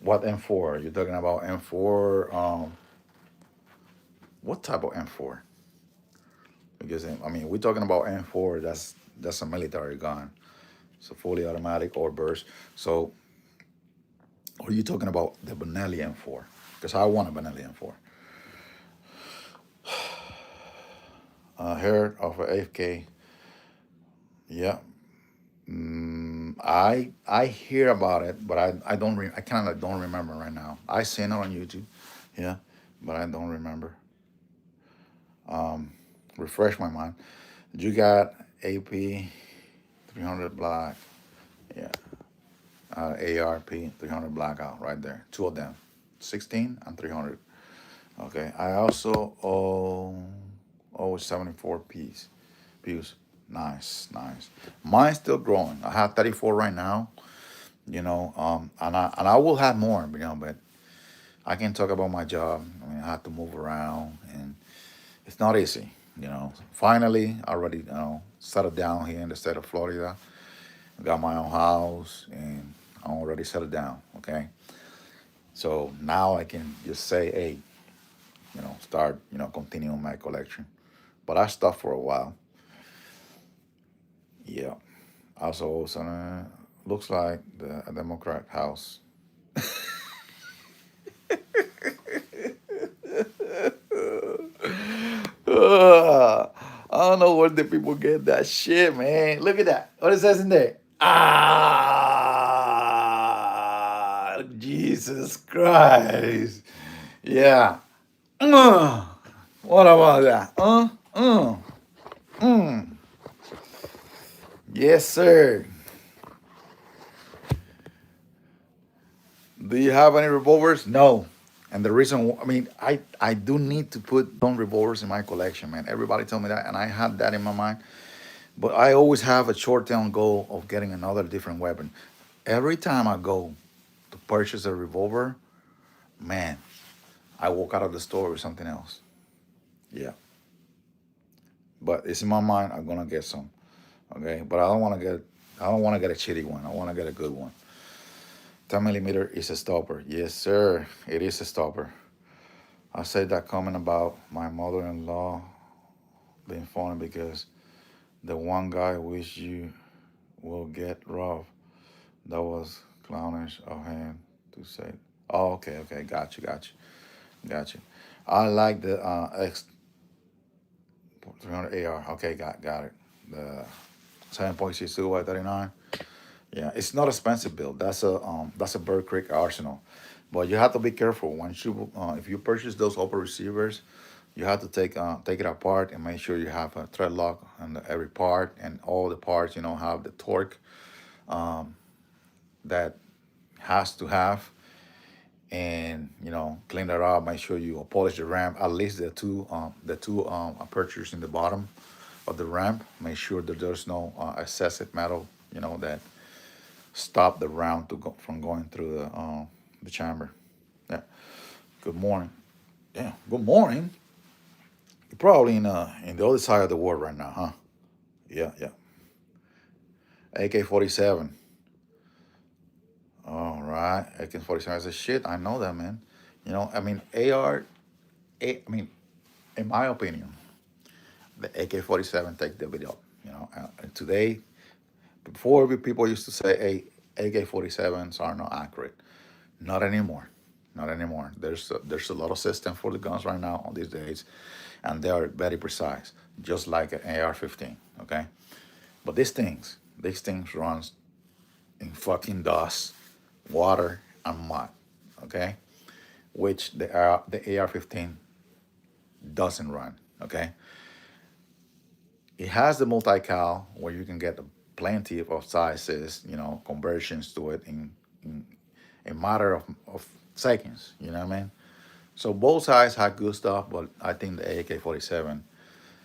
What M4? You're talking about M4? What type of M4? Because I mean, we're talking about M4. That's a military gun. It's a fully automatic or burst. So, are you talking about the Benelli M4? Because I want a Benelli M4. Heard of a AFK? Yeah. I hear about it, but I kind of don't remember right now. I seen it on YouTube, yeah, but I don't remember. Refresh my mind. You got AP 300 black, yeah, ARP 300 blackout right there. Two of them, 16 and 300. Okay, I also owe 74 piece views. Nice, nice. Mine's still growing. I have 34 right now. And I will have more. But I can talk about my job. I mean, I have to move around, and it's not easy. Finally, I already settled down here in the state of Florida. I got my own house, and I'm already settled down. Okay, so now I can just say, hey, start, continuing my collection. But I stopped for a while. Yeah. Also, looks like the Democrat House. I don't know where the people get that shit, man. Look at that. What it says in there? Ah. Jesus Christ. Yeah. Uh, what about that? Mm. Yes, sir. Do you have any revolvers? No. And the reason, I mean, I do need to put some revolvers in my collection, man. Everybody told me that, and I had that in my mind. But I always have a short-term goal of getting another different weapon. Every time I go to purchase a revolver, man, I walk out of the store with something else. Yeah. But it's in my mind. I'm gonna get some. Okay. But I don't want to get. I don't want to get a shitty one. I want to get a good one. 10 millimeter is a stopper. Yes, sir. It is a stopper. I said that comment about my mother-in-law being funny because the one guy wish you will get rough. That was clownish of him to say. Oh, okay, okay, got you, got you, got you. I like the X 300 AR. Okay, got it. The 7.62 by 39. Yeah, it's not expensive build. That's a Bird Creek Arsenal, but you have to be careful once you if you purchase those upper receivers, you have to take it apart and make sure you have a thread lock on every part and all the parts. You know have the torque that has to have, and clean that up. Make sure you polish the ramp, at least the two apertures in the bottom of the ramp. Make sure that there's no excessive metal. That stop the round from going through the chamber. Yeah. Good morning. Yeah. Good morning. You're probably in the other side of the world right now, huh? Yeah. Yeah. AK-47. All right. AK-47 is a shit. I know that, man. I mean, I mean, in my opinion, the AK-47 take the video. And today, before people used to say, "Hey, AK-47s are not accurate." Not anymore. Not anymore. There's a lot of system for the guns right now on these days, and they are very precise, just like an AR-15. Okay, but these things runs in fucking dust, water, and mud. Okay, which the AR-15 doesn't run. Okay, it has the multi-cal where you can get plenty of sizes, conversions to it in a matter of seconds. You know what I mean? So both sides have good stuff, but I think the AK-47,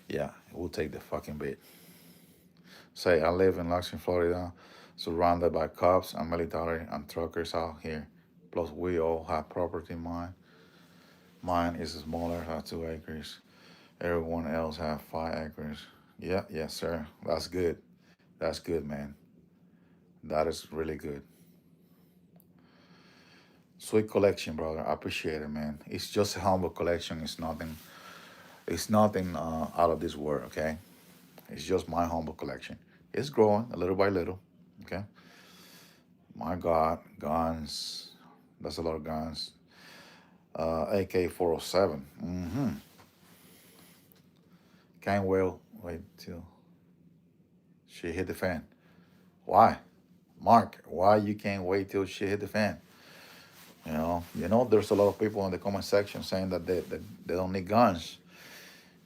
yeah, it will take the fucking beat. Say, I live in Luxon, Florida, surrounded by cops and military and truckers out here. Plus, we all have property. Mine is smaller, have 2 acres. Everyone else have 5 acres. Yeah, yes, sir. That's good. That's good, man. That is really good. Sweet collection, brother. I appreciate it, man. It's just a humble collection. It's nothing. It's nothing out of this world. Okay. It's just my humble collection. It's growing a little by little. Okay. My God, guns. That's a lot of guns. AK 407. Mm-hmm. Can't wait till she hit the fan. Why? Mark, why you can't wait till she hit the fan? There's a lot of people in the comment section saying that they don't need guns.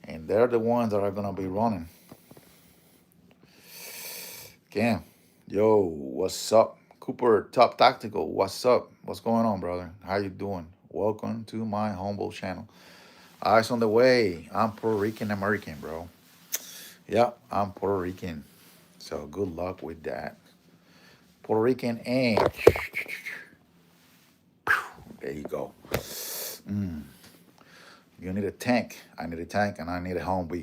And they're the ones that are gonna be running. Cam, yo, what's up? Cooper, Top Tactical, what's up? What's going on, brother? How you doing? Welcome to my humble channel. Eyes on the way. I'm Puerto Rican American, bro. Yeah, I'm Puerto Rican. So good luck with that. Puerto Rican and there you go. You need a tank. I need a tank and I need a home.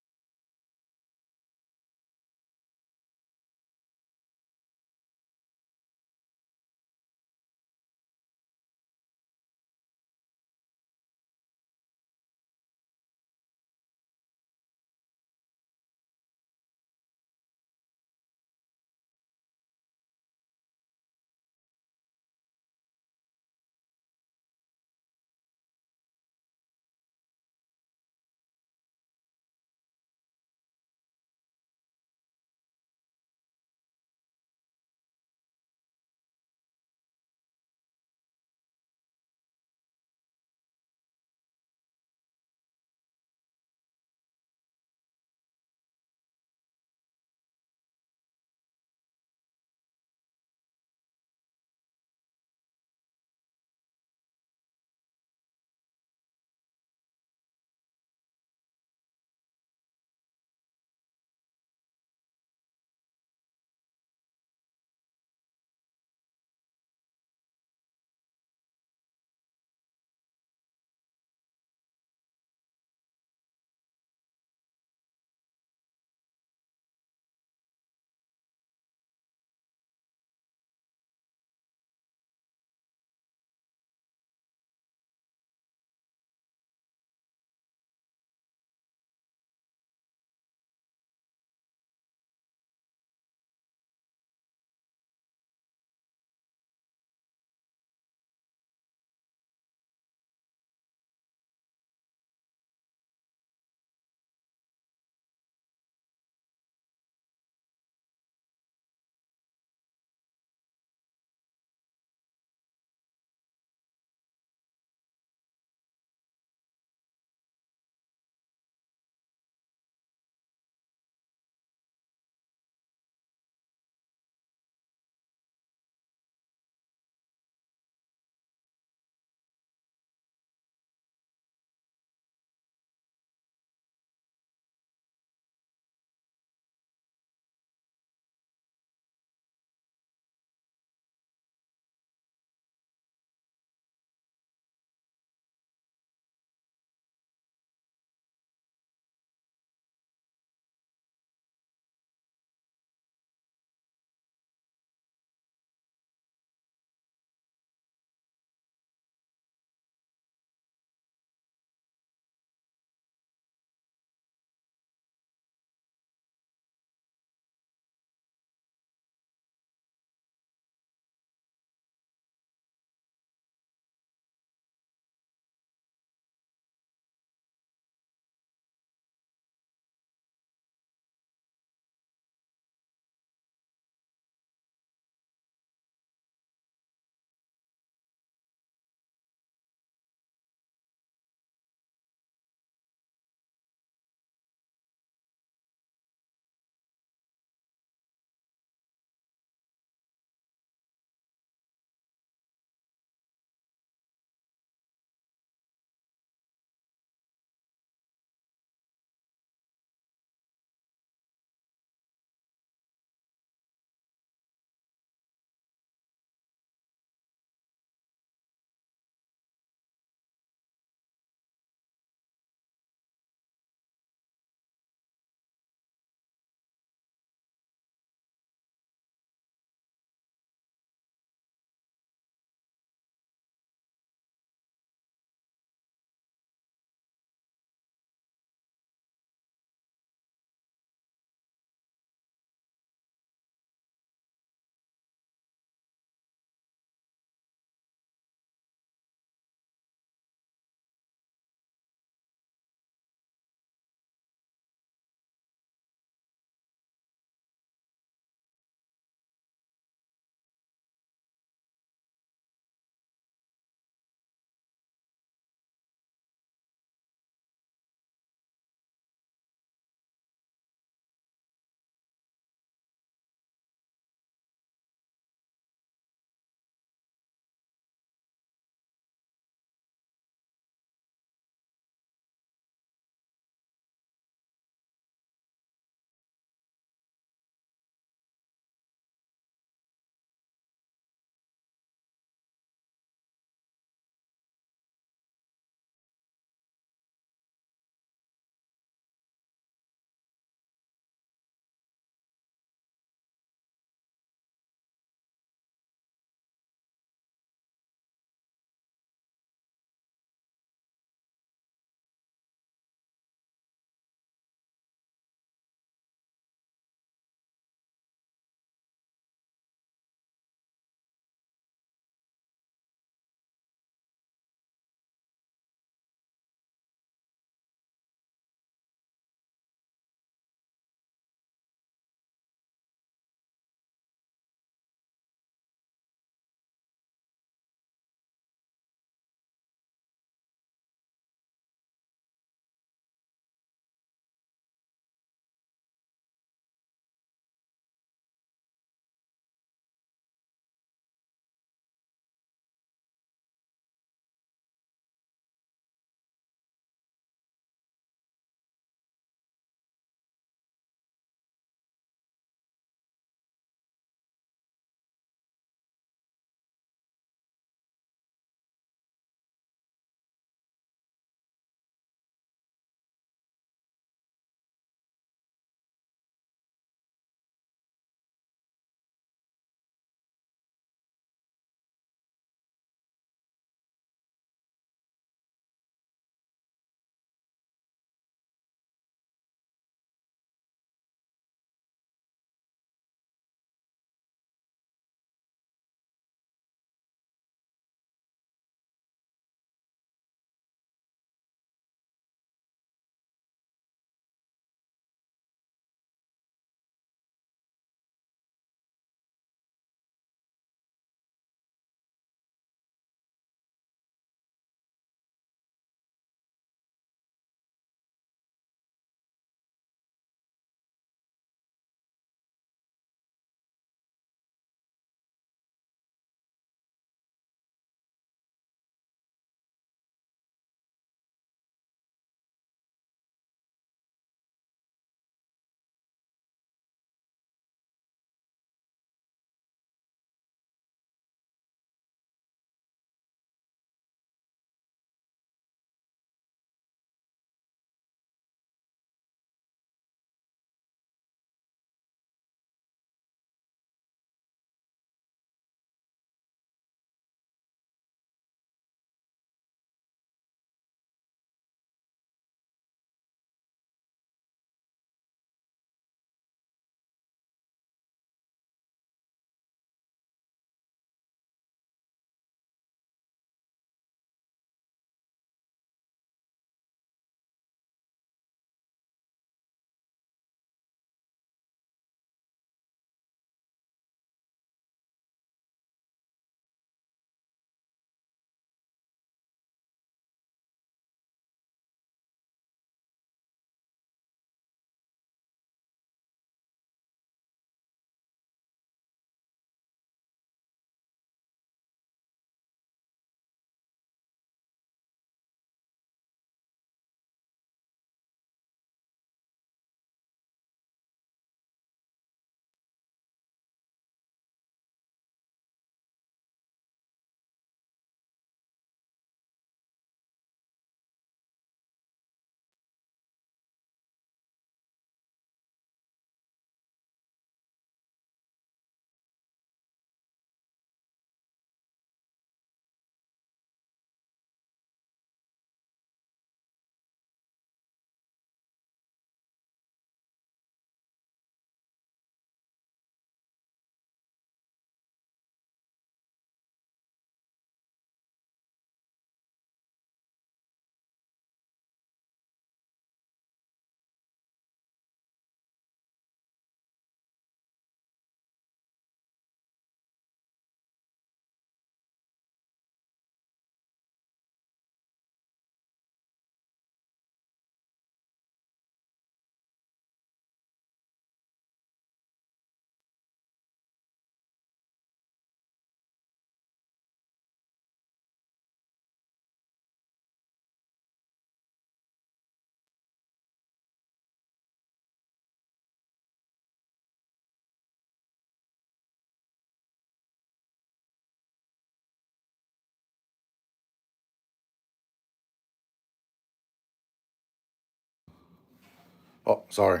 Oh, sorry.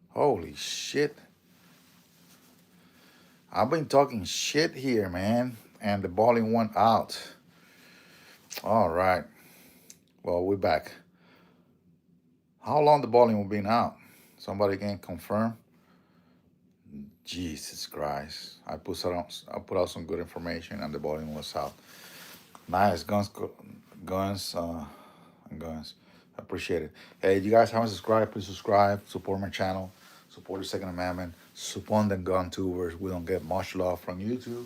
Holy shit. I've been talking shit here, man. And the bowling went out. All right. Well, we're back. How long the bowling will been out? Somebody can confirm? Jesus Christ. I put out some good information and the bowling was out. Nice guns, guns. Appreciate it. Hey, you guys haven't subscribed, please subscribe, support my channel, support the Second Amendment, support the gun tubers. We don't get much love from YouTube,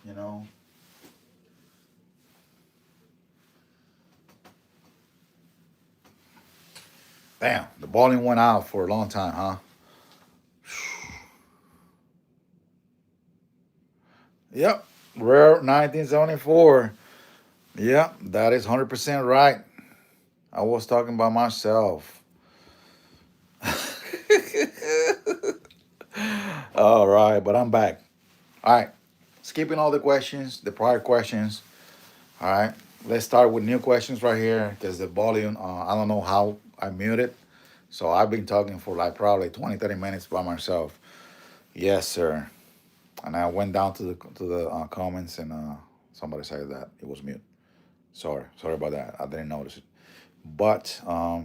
you know. Damn, the bowling went out for a long time, huh? Yep. Rare 1974. Yep, that is 100% right. I was talking about myself. All right, but I'm back. All right, skipping all the questions, the prior questions. All right, let's start with new questions right here because the volume, I don't know how I muted. So I've been talking for like probably 20, 30 minutes by myself. Yes, sir. And I went down to the comments and somebody said that it was mute. Sorry about that. I didn't notice it. But a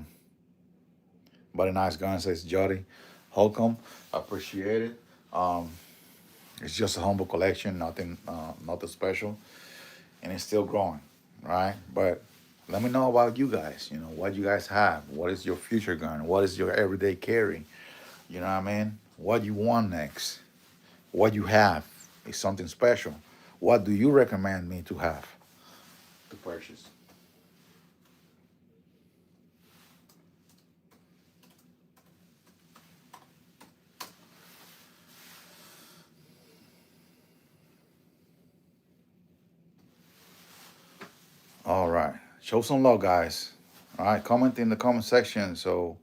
nice gun says Jody Holcomb. Appreciate it. Um, it's just a humble collection, nothing special, and it's still growing, right? But let me know about you guys. You know what you guys have. What is your future gun? What is your everyday carry? You know what I mean? What you want next? What you have is something special. What do you recommend me to have to purchase? All right, show some love, guys. All right, comment in the comment section so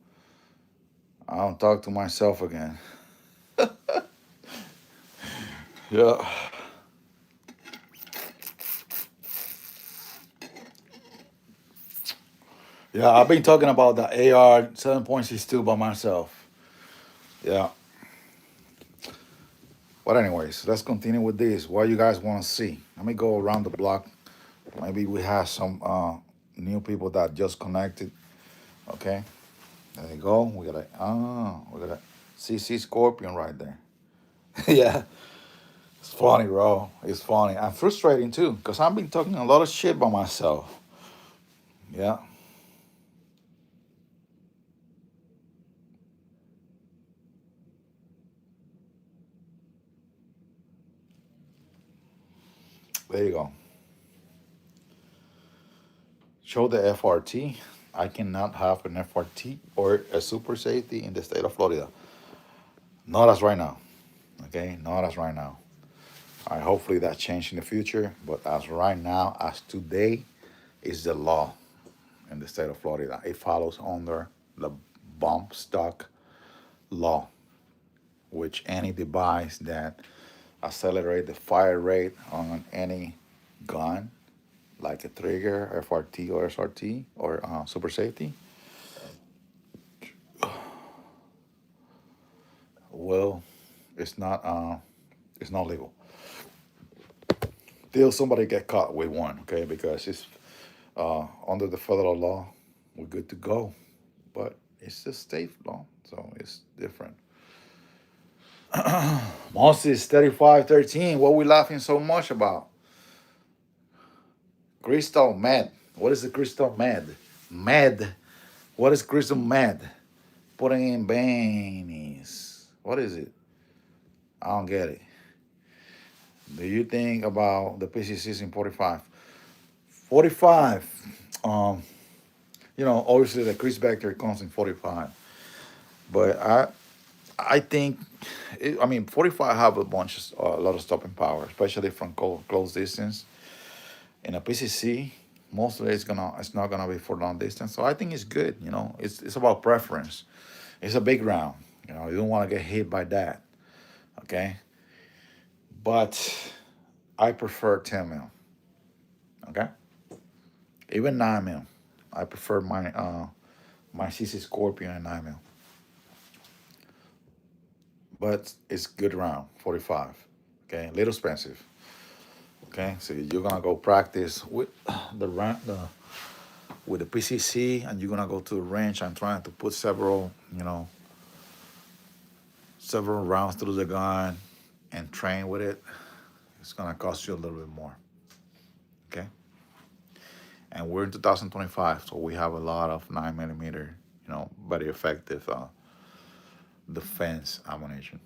I don't talk to myself again. Yeah. Yeah, I've been talking about the AR 7.62 by myself. Yeah. But anyways, let's continue with this. What you guys want to see? Let me go around the block. Maybe we have some new people that just connected. Okay. There you go. We got a CC Scorpion right there. Yeah. It's funny, bro. It's funny. I'm frustrating too, because I've been talking a lot of shit by myself. Yeah. There you go. Show the FRT. I cannot have an FRT or a super safety in the state of Florida. Not as right now. Okay, not as right now. All right, hopefully that change in the future. But as right now, as today, is the law in the state of Florida. It follows under the bump stock law, which any device that accelerate the fire rate on any gun, like a trigger, FRT or SRT or super safety, well, it's not it's not legal till somebody get caught with one. Okay, because it's under the federal law, we're good to go, but it's a state law, so it's different. Moses 3513. What we laughing so much about? Crystal mad. What is the crystal mad? Mad. What is crystal mad? Putting in bannies. What is it? I don't get it. Do you think about the PCCs in 45? 45. Um, obviously the Chris Vector comes in 45, but I think, I mean, 45 have a lot of stopping power, especially from close distance. In a PCC, most of it's not gonna be for long distance. So I think it's good. It's about preference. It's a big round. You don't want to get hit by that. Okay, but I prefer 10 mil. Okay, Even 9 mil. I prefer my CC Scorpion and 9 mil, but it's good round 45. Okay, a little expensive. Okay, so you're gonna go practice with the with the PCC, and you're gonna go to the range and trying to put several rounds through the gun and train with it. It's gonna cost you a little bit more. Okay, and we're in 2025, so we have a lot of 9 millimeter, very effective defense ammunition.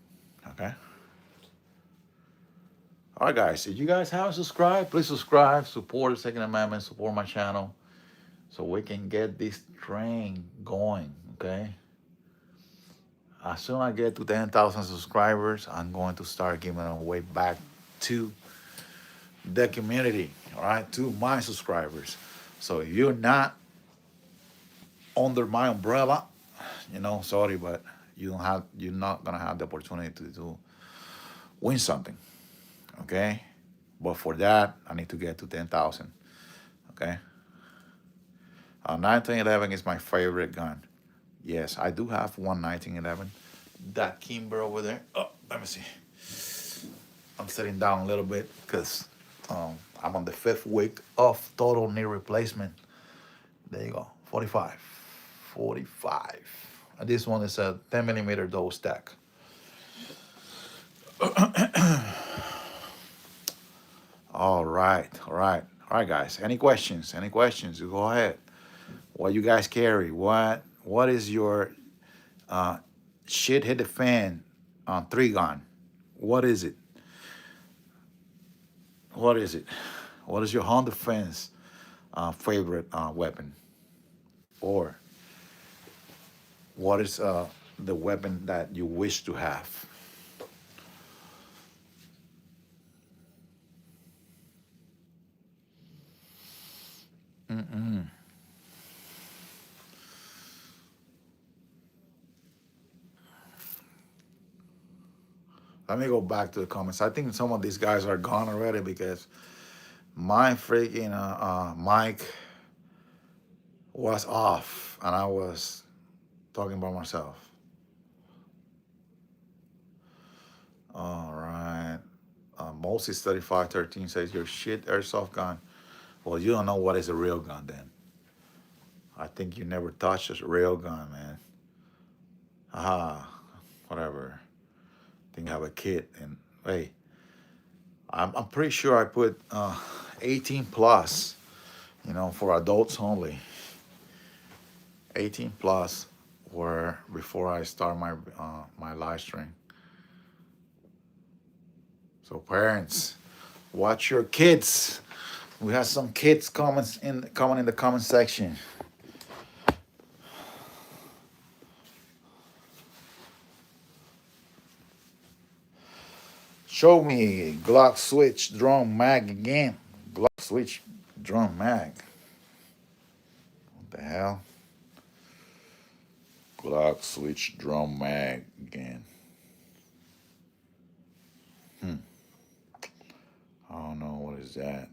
Okay. All right, guys. If you guys haven't subscribed, please subscribe, support the Second Amendment, support my channel, so we can get this train going. Okay. As soon as I get to 10,000 subscribers, I'm going to start giving away back to the community. All right, to my subscribers. So if you're not under my umbrella, sorry, but you're not gonna have the opportunity to win something. Okay, but for that I need to get to 10,000. Okay, 1911 is my favorite gun. Yes, I do have one 1911. That Kimber over there. Oh, let me see. I'm sitting down a little bit because I'm on the 5th week of total knee replacement. There you go. 45. 45. And this one is a 10 millimeter double stack. All right. All right. All right, guys. Any questions? Any questions? You go ahead. What you guys carry? What is your shit hit the fan 3 gun? What is it? What is it? What is your home defense favorite weapon? Or what is the weapon that you wish to have? Mm-mm. Let me go back to the comments. I think some of these guys are gone already because my freaking mic was off and I was talking by myself. All right. Moses 3513 says your shit airsoft gun. Well, you don't know what is a real gun then. I think you never touched a real gun, man. Ah, whatever. I think I have a kit and hey, I'm pretty sure I put 18 plus, for adults only. 18 plus, where before I start my live stream. So parents, watch your kids. We have some kids comments in the comment section. Show me Glock switch drum mag again. Glock switch drum mag. What the hell? Glock switch drum mag again. I don't know what is that.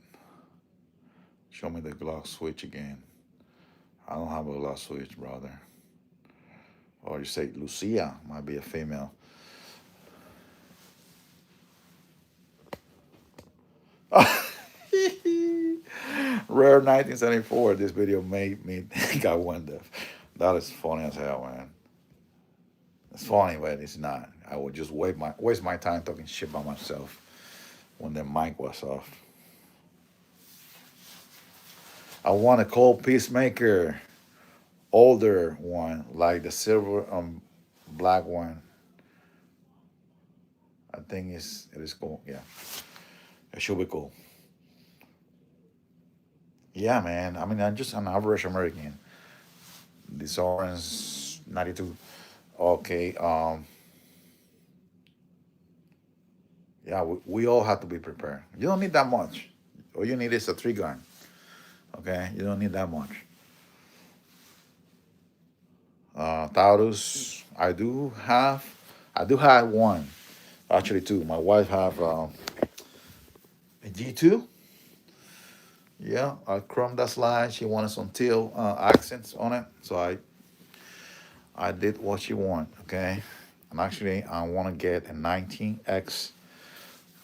Show me the Glock switch again. I don't have a Glock switch, brother. Or you say Lucia might be a female. Rare 1974. This video made me think I wonder. That is funny as hell, man. It's funny, but it's not. I would just waste my time talking shit by myself when the mic was off. I want a cold Peacemaker, older one, like the silver black one. I think it is cool. Yeah, it should be cool. Yeah, man. I mean, I'm just an average American. This orange 92. Okay. Yeah, we all have to be prepared. You don't need that much. All you need is a 3 gun. Okay, you don't need that much. Taurus, I do have one, actually 2. My wife have a G2 Yeah, I chromed that slide. She wanted some teal accents on it, so I did what she wanted. Okay, and actually I want to get a 19X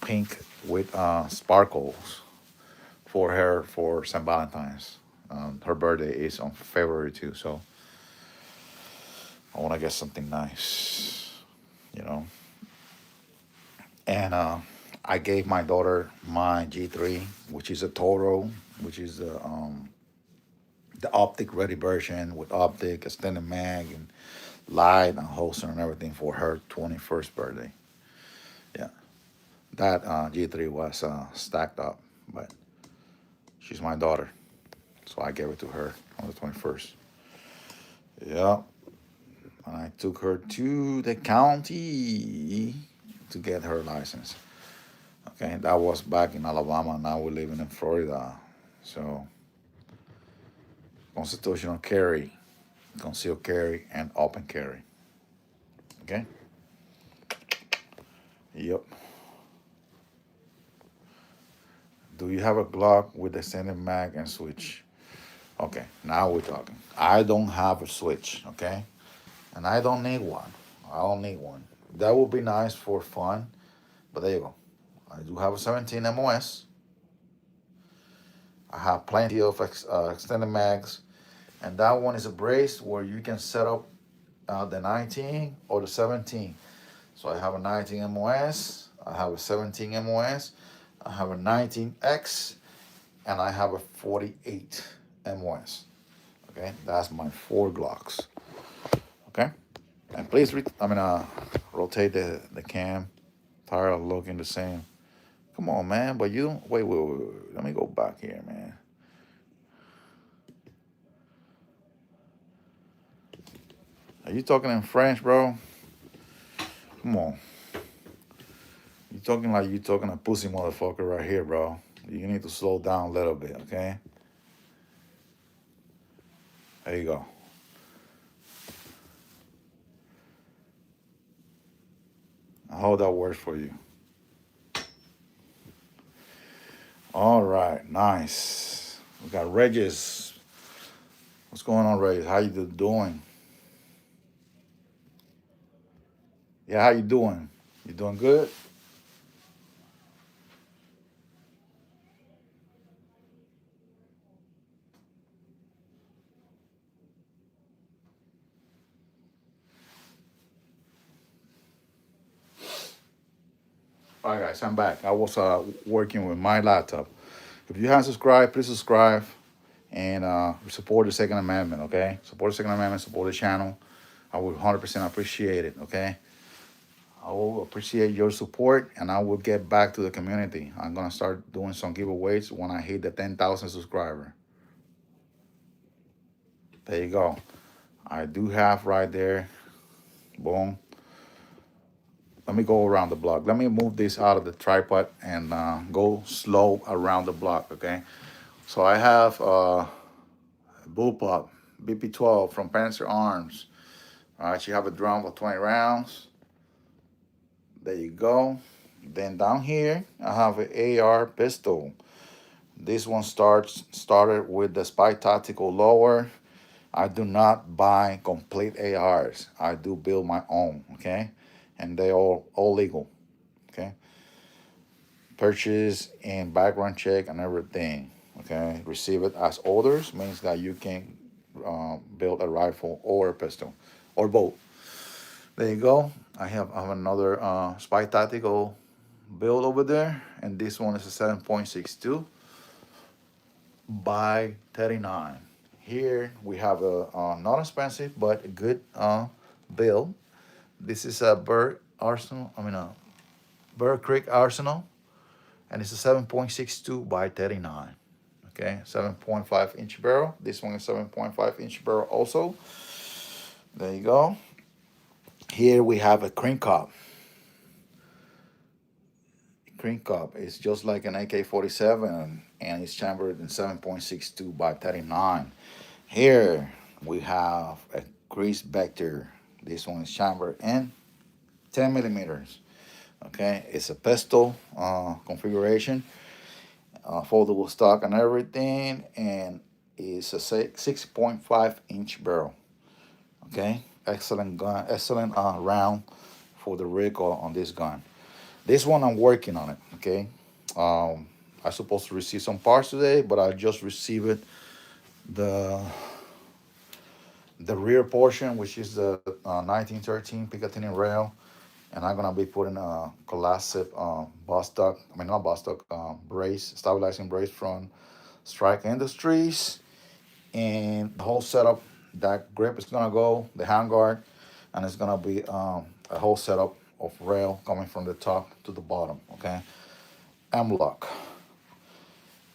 pink with sparkles for her for St. Valentine's. Her birthday is on February too, so I want to get something nice, you know. And I gave my daughter my G3, which is a Toro, which is the optic ready version with optic, extended mag, and light and holster and everything for her 21st birthday. Yeah, that G3 was stacked up, but she's my daughter, so I gave it to her on the 21st. Yeah, and I took her to the county to get her license. Okay, that was back in Alabama. Now we're living in Florida. So, constitutional carry, concealed carry, and open carry. Okay? Yep. Do you have a Glock with extended mag and switch? Okay, now we're talking. I don't have a switch, okay? And I don't need one. I don't need one. That would be nice for fun, but there you go. I do have a 17 MOS. I have plenty of extended mags, and that one is a brace where you can set up the 19 or the 17. So I have a 19 MOS, I have a 17 MOS, I have a 19X, and I have a 48 MOS. Okay, that's my 4 Glocks. Okay, and please, rotate the cam. Tired of looking the same. Come on, man. But you don't. Wait. Let me go back here, man. Are you talking in French, bro? Come on. You talking like you talking a pussy motherfucker right here, bro. You need to slow down a little bit, okay? There you go. I hope that works for you. All right, nice. We got Regis. What's going on, Regis? How you doing? Yeah, how you doing? You doing good? All right, guys, I'm back. I was working with my laptop. If you haven't subscribed, please subscribe and support the Second Amendment, okay? Support the Second Amendment, support the channel. I would 100% appreciate it, okay? I will appreciate your support and I will get back to the community. I'm going to start doing some giveaways when I hit the 10,000 subscriber. There you go. I do have right there, boom. Let me go around the block. Let me move this out of the tripod and go slow around the block, okay? So I have bullpup BP12 from Panzer Arms. All right, you have a drum for 20 rounds. There you go. Then down here, I have an AR pistol. This one started with the Spy Tactical Lower. I do not buy complete ARs. I do build my own, okay? And they all legal, okay? Purchase and background check and everything, okay? Receive it as orders means that you can build a rifle or a pistol or both. There you go. I have another Spy Tactical build over there, and this one is a 7.62 by 39. Here we have a not expensive but a good build. This is a Bird Creek Arsenal, and it's a 7.62 by 39. Okay, 7.5 inch barrel. This one is 7.5 inch barrel also. There you go. Here we have a cream cup. Cream cup is just like an AK-47 and it's chambered in 7.62 by 39. Here we have a grease vector. This one is chambered in 10 millimeters. Okay, it's a pistol configuration. foldable stock and everything, and it's a 6.5 inch barrel. Okay, excellent gun, excellent round for the recoil on this gun. This one I'm working on it. Okay, I supposed to receive some parts today, but I just received the the rear portion, which is the 1913 Picatinny rail, and I'm gonna be putting a Colasip Bostock. I mean not Bostock, brace, stabilizing brace from Strike Industries, and the whole setup. That grip is gonna go, the handguard, and it's gonna be a whole setup of rail coming from the top to the bottom. Okay, M-lock.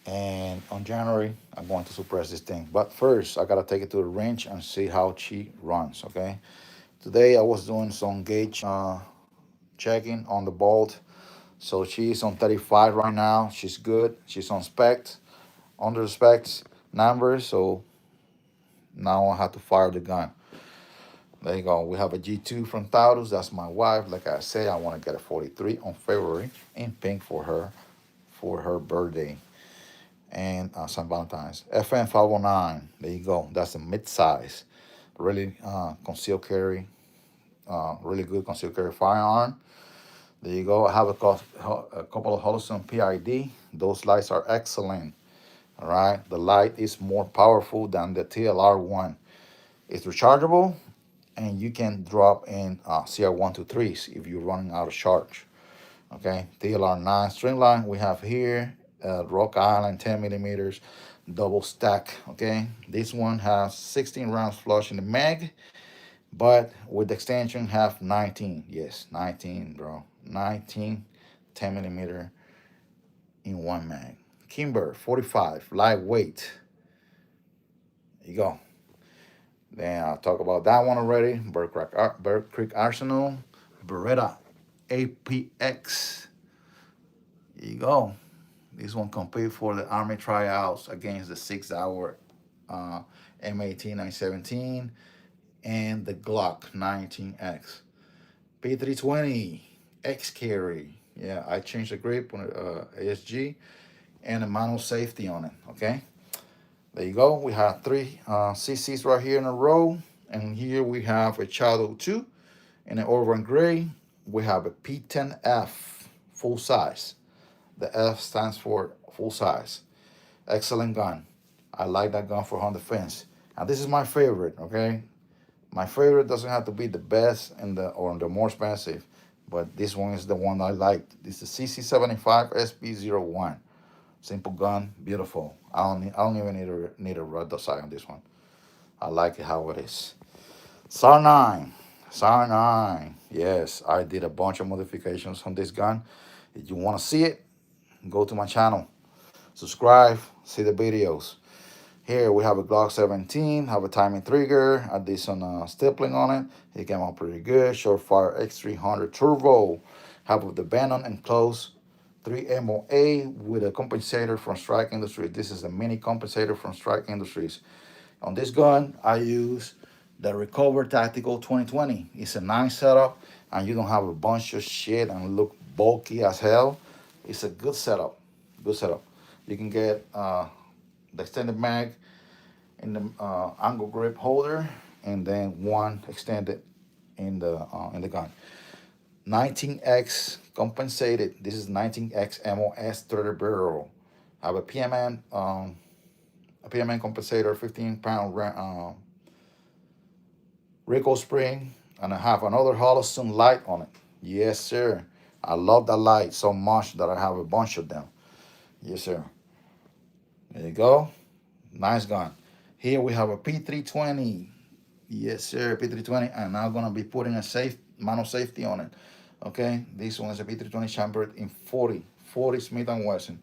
And on January, I'm going to suppress this thing. But first, I gotta take it to the wrench and see how she runs. Okay. Today I was doing some gauge checking on the bolt. So she's on 35 right now. She's good. She's on specs, under the specs numbers. So now I have to fire the gun. There you go. We have a G2 from Taurus. That's my wife. Like I say, I want to get a 43 on February in pink for her birthday and St. Valentine's. FN 509. There you go. That's a mid-size. Really concealed carry. Really good concealed carry firearm. There you go. I have a couple of Holosun PID. Those lights are excellent. All right. The light is more powerful than the TLR one. It's rechargeable, and you can drop in CR123s if you're running out of charge. Okay. TLR9 string line we have here. Rock Island 10 millimeters double stack. Okay. This one has 16 rounds flush in the mag, but with the extension have 19. Yes, 19, bro. 19 10 millimeter in one mag. Kimber 45, lightweight. There you go. Then I'll talk about that one already. Bird Creek Arsenal, Beretta APX. There you go. This one compete for the Army tryouts against the 6-hour M18 917 and the Glock 19X. P320 X carry. Yeah, I changed the grip on ASG and a manual safety on it. Okay, there you go. We have three CCs right here in a row, and here we have a Shadow 2 in an Orvan Gray. We have a P10F full size. The F stands for full size. Excellent gun. I like that gun for Honda Fence. And this is my favorite. Okay, my favorite doesn't have to be the best and the more expensive, but this one is the one I like. This is CC75 SP01. Simple gun, beautiful. I don't even need a red sight on this one. I like it how it is. SAR 9. SAR 9. Yes, I did a bunch of modifications on this gun. If you want to see it, go to my channel. Subscribe, see the videos. Here we have a Glock 17, have a timing trigger. I did some stippling on it. It came out pretty good. Shortfire X300 Turbo. Have the Venom enclosed 3 MOA with a compensator from Strike Industries. This is a mini compensator from Strike Industries. On this gun, I use the Recover Tactical 2020. It's a nice setup, and you don't have a bunch of shit and look bulky as hell. It's a good setup. Good setup. You can get the extended mag in the angle grip holder, and then one extended in the gun. 19x compensated. This is 19x MOS threaded barrel. I have a PMN compensator, 15-pound recoil spring, and I have another Holosun light on it. Yes, sir. I love that light so much that I have a bunch of them. Yes, sir. There you go. Nice gun. Here we have a P320. Yes, sir, P320. And I'm gonna be putting a manual safety on it. Okay, this one is a P320 chambered in 40 Smith & Wesson.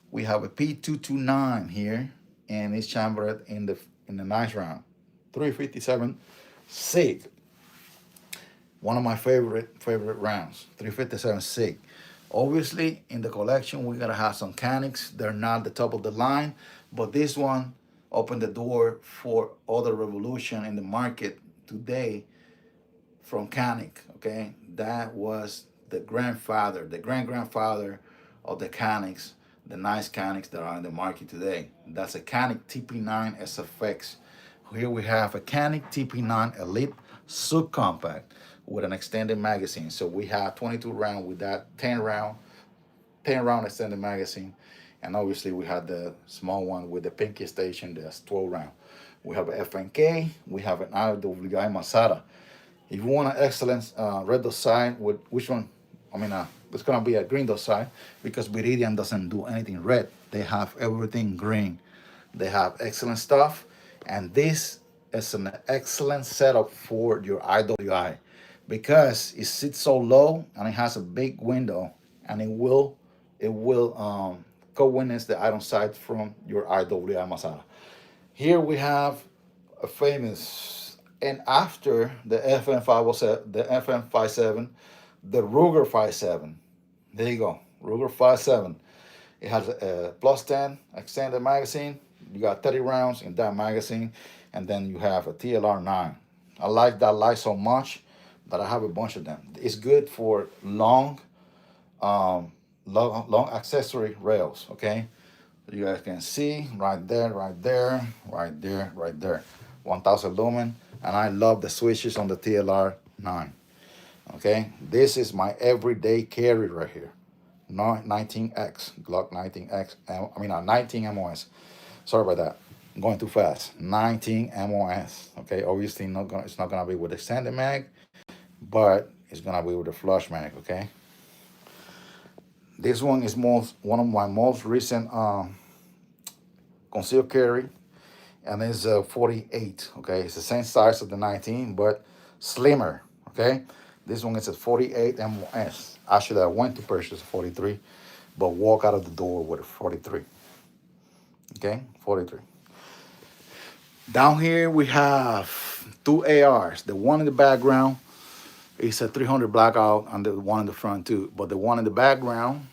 We have a P229 here, and it's chambered in the nice round, 357 SIG. One of my favorite rounds, 357 SIG. Obviously, in the collection, we gotta have some Canics. They're not the top of the line, but this one opened the door for other revolution in the market today from Canic. Okay, that was the grand grandfather of the Canics. the nice Canics that are in the market today. That's a Canic TP9 SFX. Here we have a Canic TP9 Elite Subcompact with an extended magazine. So we have 22 round with that 10 round extended magazine. And obviously we have the small one with the pinky station, that's 12 round. We have a FNK, we have an IWI Masada. If you want an excellent red dot side, with which one? I mean, it's gonna be a green dot side because Viridian doesn't do anything red. They have everything green. They have excellent stuff, and this is an excellent setup for your IWI because it sits so low and it has a big window, and it will co-witness the item sight from your IWI Masada. Here we have a famous, and after the FM507, the FM57, the Ruger 57. There you go, Ruger 57. It has a plus 10 extended magazine. You got 30 rounds in that magazine, and then you have a TLR 9. I like that light so much that I have a bunch of them. It's good for long accessory rails. Okay, you guys can see right there, right there, right there, right there. 1000 lumen, and I love the switches on the TLR 9. Okay, this is my everyday carry right here. 19X, Glock 19X, I mean 19 MOS. Sorry about that. I'm going too fast. 19 MOS. Okay, obviously it's not gonna be with the extended mag, but it's gonna be with the flush mag. Okay. This one is one of my most recent concealed carry, and it's a 48. Okay, it's the same size of the 19, but slimmer. Okay, this one is a 48 MOS. Actually, I went to purchase a 43, but walk out of the door with a 43. Okay, 43. Down here we have two ARs. The one in the background is a 300 blackout, and the one in the front too. But the one in the background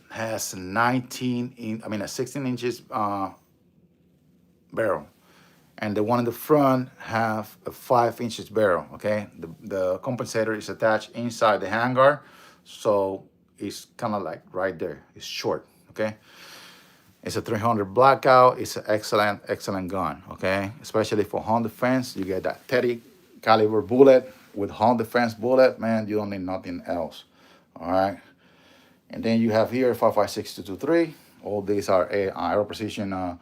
has 16 inches barrel, and the one in the front have a 5 inches barrel. Okay, the compensator is attached inside the handguard, so it's kind of like right there. It's short. Okay, it's a 300 blackout. It's an excellent gun. Okay, especially for home defense, you get that 30 caliber bullet with home defense bullet. Man, you don't need nothing else. All right. And then you have here 5.56 All these are aero precision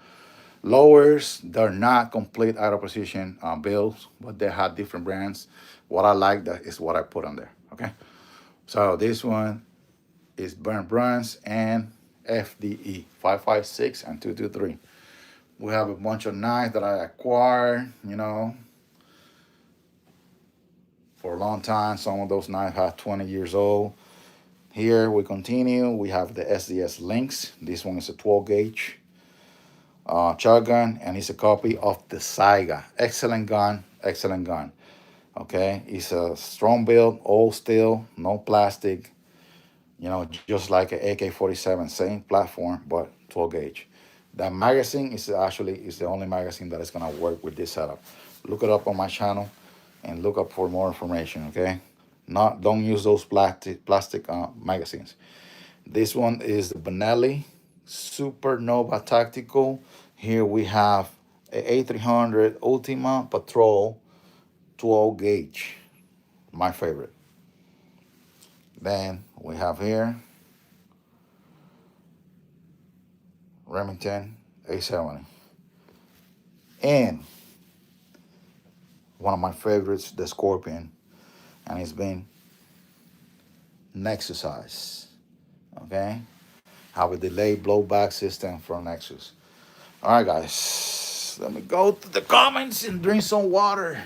lowers. They're not complete aero precision builds, but they have different brands. What I like that is what I put on there. Okay. So this one is Burn Bruns and FDE 5.56 and 223. We have a bunch of knives that I acquired, for a long time. Some of those knives are 20 years old. Here we continue. We have the SDS Lynx. This one is a 12 gauge shotgun, and it's a copy of the Saiga. Excellent gun, excellent gun. Okay, it's a strong build, all steel, no plastic. Just like an AK-47, same platform, but 12 gauge. That magazine is the only magazine that is gonna work with this setup. Look it up on my channel and look up for more information. Okay. Don't use those plastic magazines. This one is the Benelli Supernova Tactical. Here we have a A300 Ultima Patrol 12 gauge, my favorite. Then we have here Remington A70, and one of my favorites, the Scorpion, and it's been Nexusized. Okay, have a delayed blowback system from Nexus. All right, guys, let me go to the comments and drink some water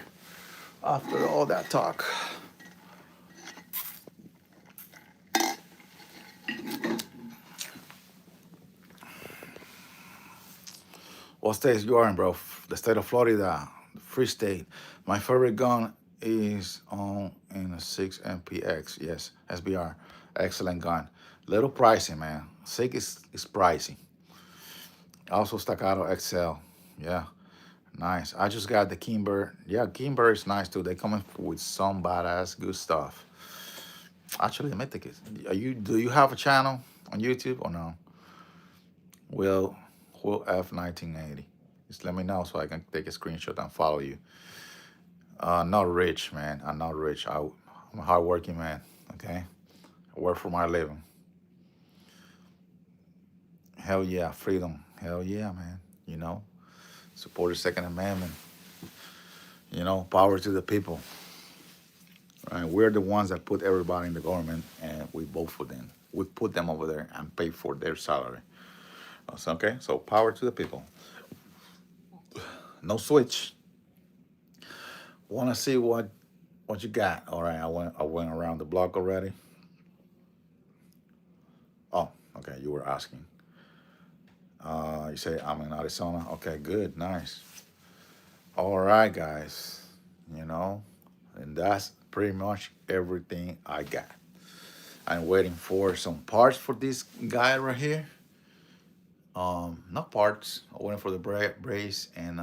after all that talk. What state you are in, bro? The state of Florida, the free state. My favorite gun is in a 6 MPX. Yes, SBR. Excellent gun. Little pricey, man. 6 is pricey. Also Staccato XL. Yeah, nice. I just got the Kimber. Yeah, Kimber is nice too. They come with some badass good stuff. Actually, let me think. Do you have a channel on YouTube or no? Will Will F 1980. Just let me know so I can take a screenshot and follow you. Not rich, man. I'm not rich. I'm a hardworking man. Okay, I work for my living. Hell yeah, freedom. Hell yeah, man. You know, support the Second Amendment. You know, power to the people. Right? We're the ones that put everybody in the government, and we vote for them. We put them over there and pay for their salary. Okay, so power to the people. No switch. Want to see what you got? All right, I went around the block already. Oh, okay. You were asking. You say I'm in Arizona. Okay, good, nice. All right, guys. You know, and that's pretty much everything I got. I'm waiting for some parts for this guy right here. Not parts. I'm waiting for the brace and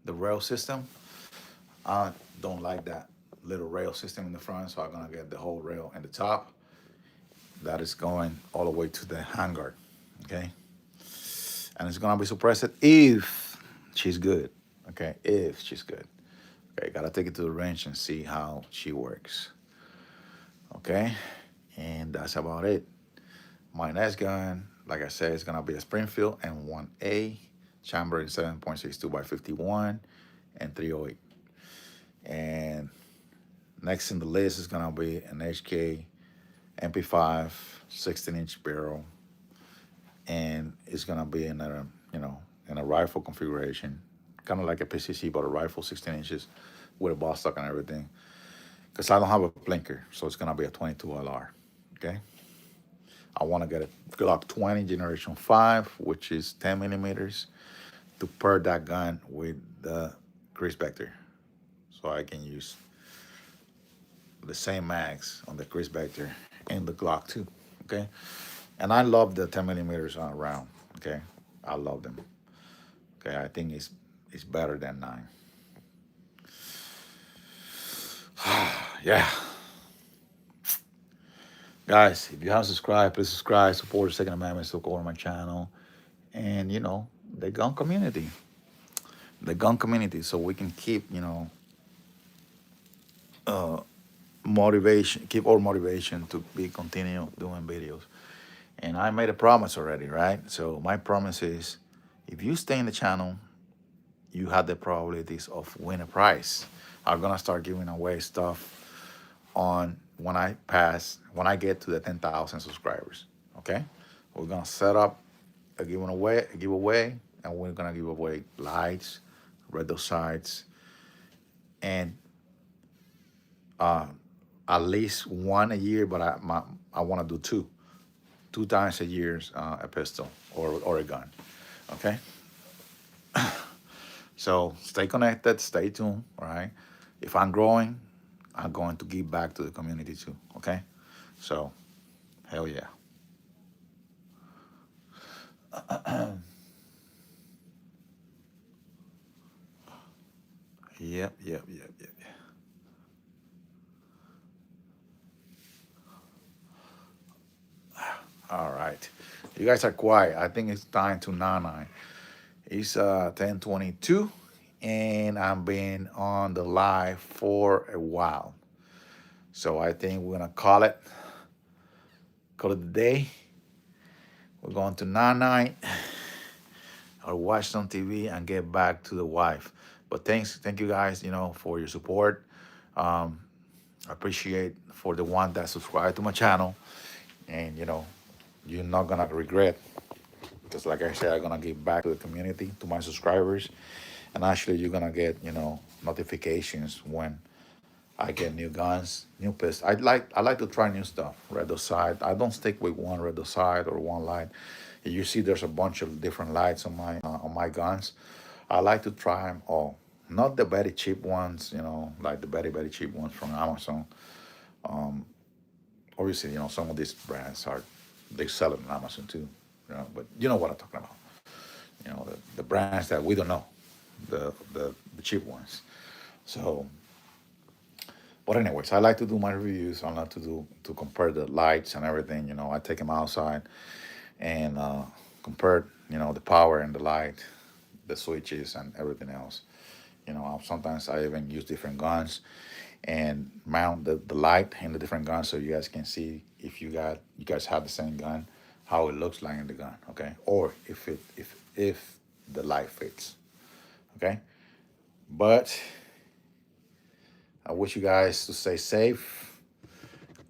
the rail system. I don't like that little rail system in the front, so I'm gonna get the whole rail in the top. That is going all the way to the handguard. Okay, and it's gonna be suppressed if she's good. Okay, if she's good. Okay, gotta take it to the range and see how she works. Okay, and that's about it. My next gun, like I said, is gonna be a Springfield M1A, chamber in 7.62 by 51 and 308. And next in the list is gonna be an HK MP5 16-inch barrel, and it's gonna be in a in a rifle configuration, kind of like a PCC, but a rifle 16 inches with a ball stock and everything. Because I don't have a blinker, so it's gonna be a 22 LR. Okay. I want to get a Glock 20 Generation 5, which is 10 millimeters, to pair that gun with the Chris Vector, so I can use the same mags on the Chris Vector and the Glock 2. Okay, and I love the 10 millimeters on round. Okay, I love them. Okay, I think it's better than 9. Yeah, guys, if you haven't subscribed, please subscribe, support the Second Amendment, support my channel, and the gun community, so we can keep motivation, keep our motivation to be continue doing videos. And I made a promise already, right? So my promise is, if you stay in the channel, you have the probabilities of win a prize. I'm gonna start giving away stuff on when I get to the 10,000 subscribers. Okay, we're gonna set up a giveaway, and we're gonna give away lights, red dot sights, and uh, at least one a year. But I want to do two times a year, a pistol or a gun. Okay, so stay connected, stay tuned. All right, if I'm growing, I'm going to give back to the community too. Okay, so hell yeah. Yep, yep, yep, yep. All right, you guys are quiet. I think it's time to 9-9. It's 10:22, and I've been on the live for a while. So I think we're gonna call it the day. We're going to 9-9 or watch some TV and get back to the wife. But thank you guys, for your support. Um, I appreciate for the one that subscribed to my channel, and you're not gonna regret, because like I said, I'm gonna give back to the community, to my subscribers, and actually you're gonna get notifications when I get new guns, new pistols. I like to try new stuff. Red dot sight. I don't stick with one red dot sight or one light. You see, there's a bunch of different lights on my guns. I like to try them all. Not the very cheap ones, like the very cheap ones from Amazon. Obviously, some of these brands they sell it on Amazon too. But you know what I'm talking about. The brands that we don't know, the cheap ones. So, But anyways, I like to do my reviews. I like to compare the lights and everything. You know, I take them outside and compare, you know, the power and the light, the switches and everything else. You know, sometimes I even use different guns and mount the light in the different guns so you guys can see if you guys have the same gun, how it looks like in the gun, okay? Or if the light fits, okay? But I wish you guys to stay safe.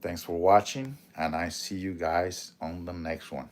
Thanks for watching, and I see you guys on the next one.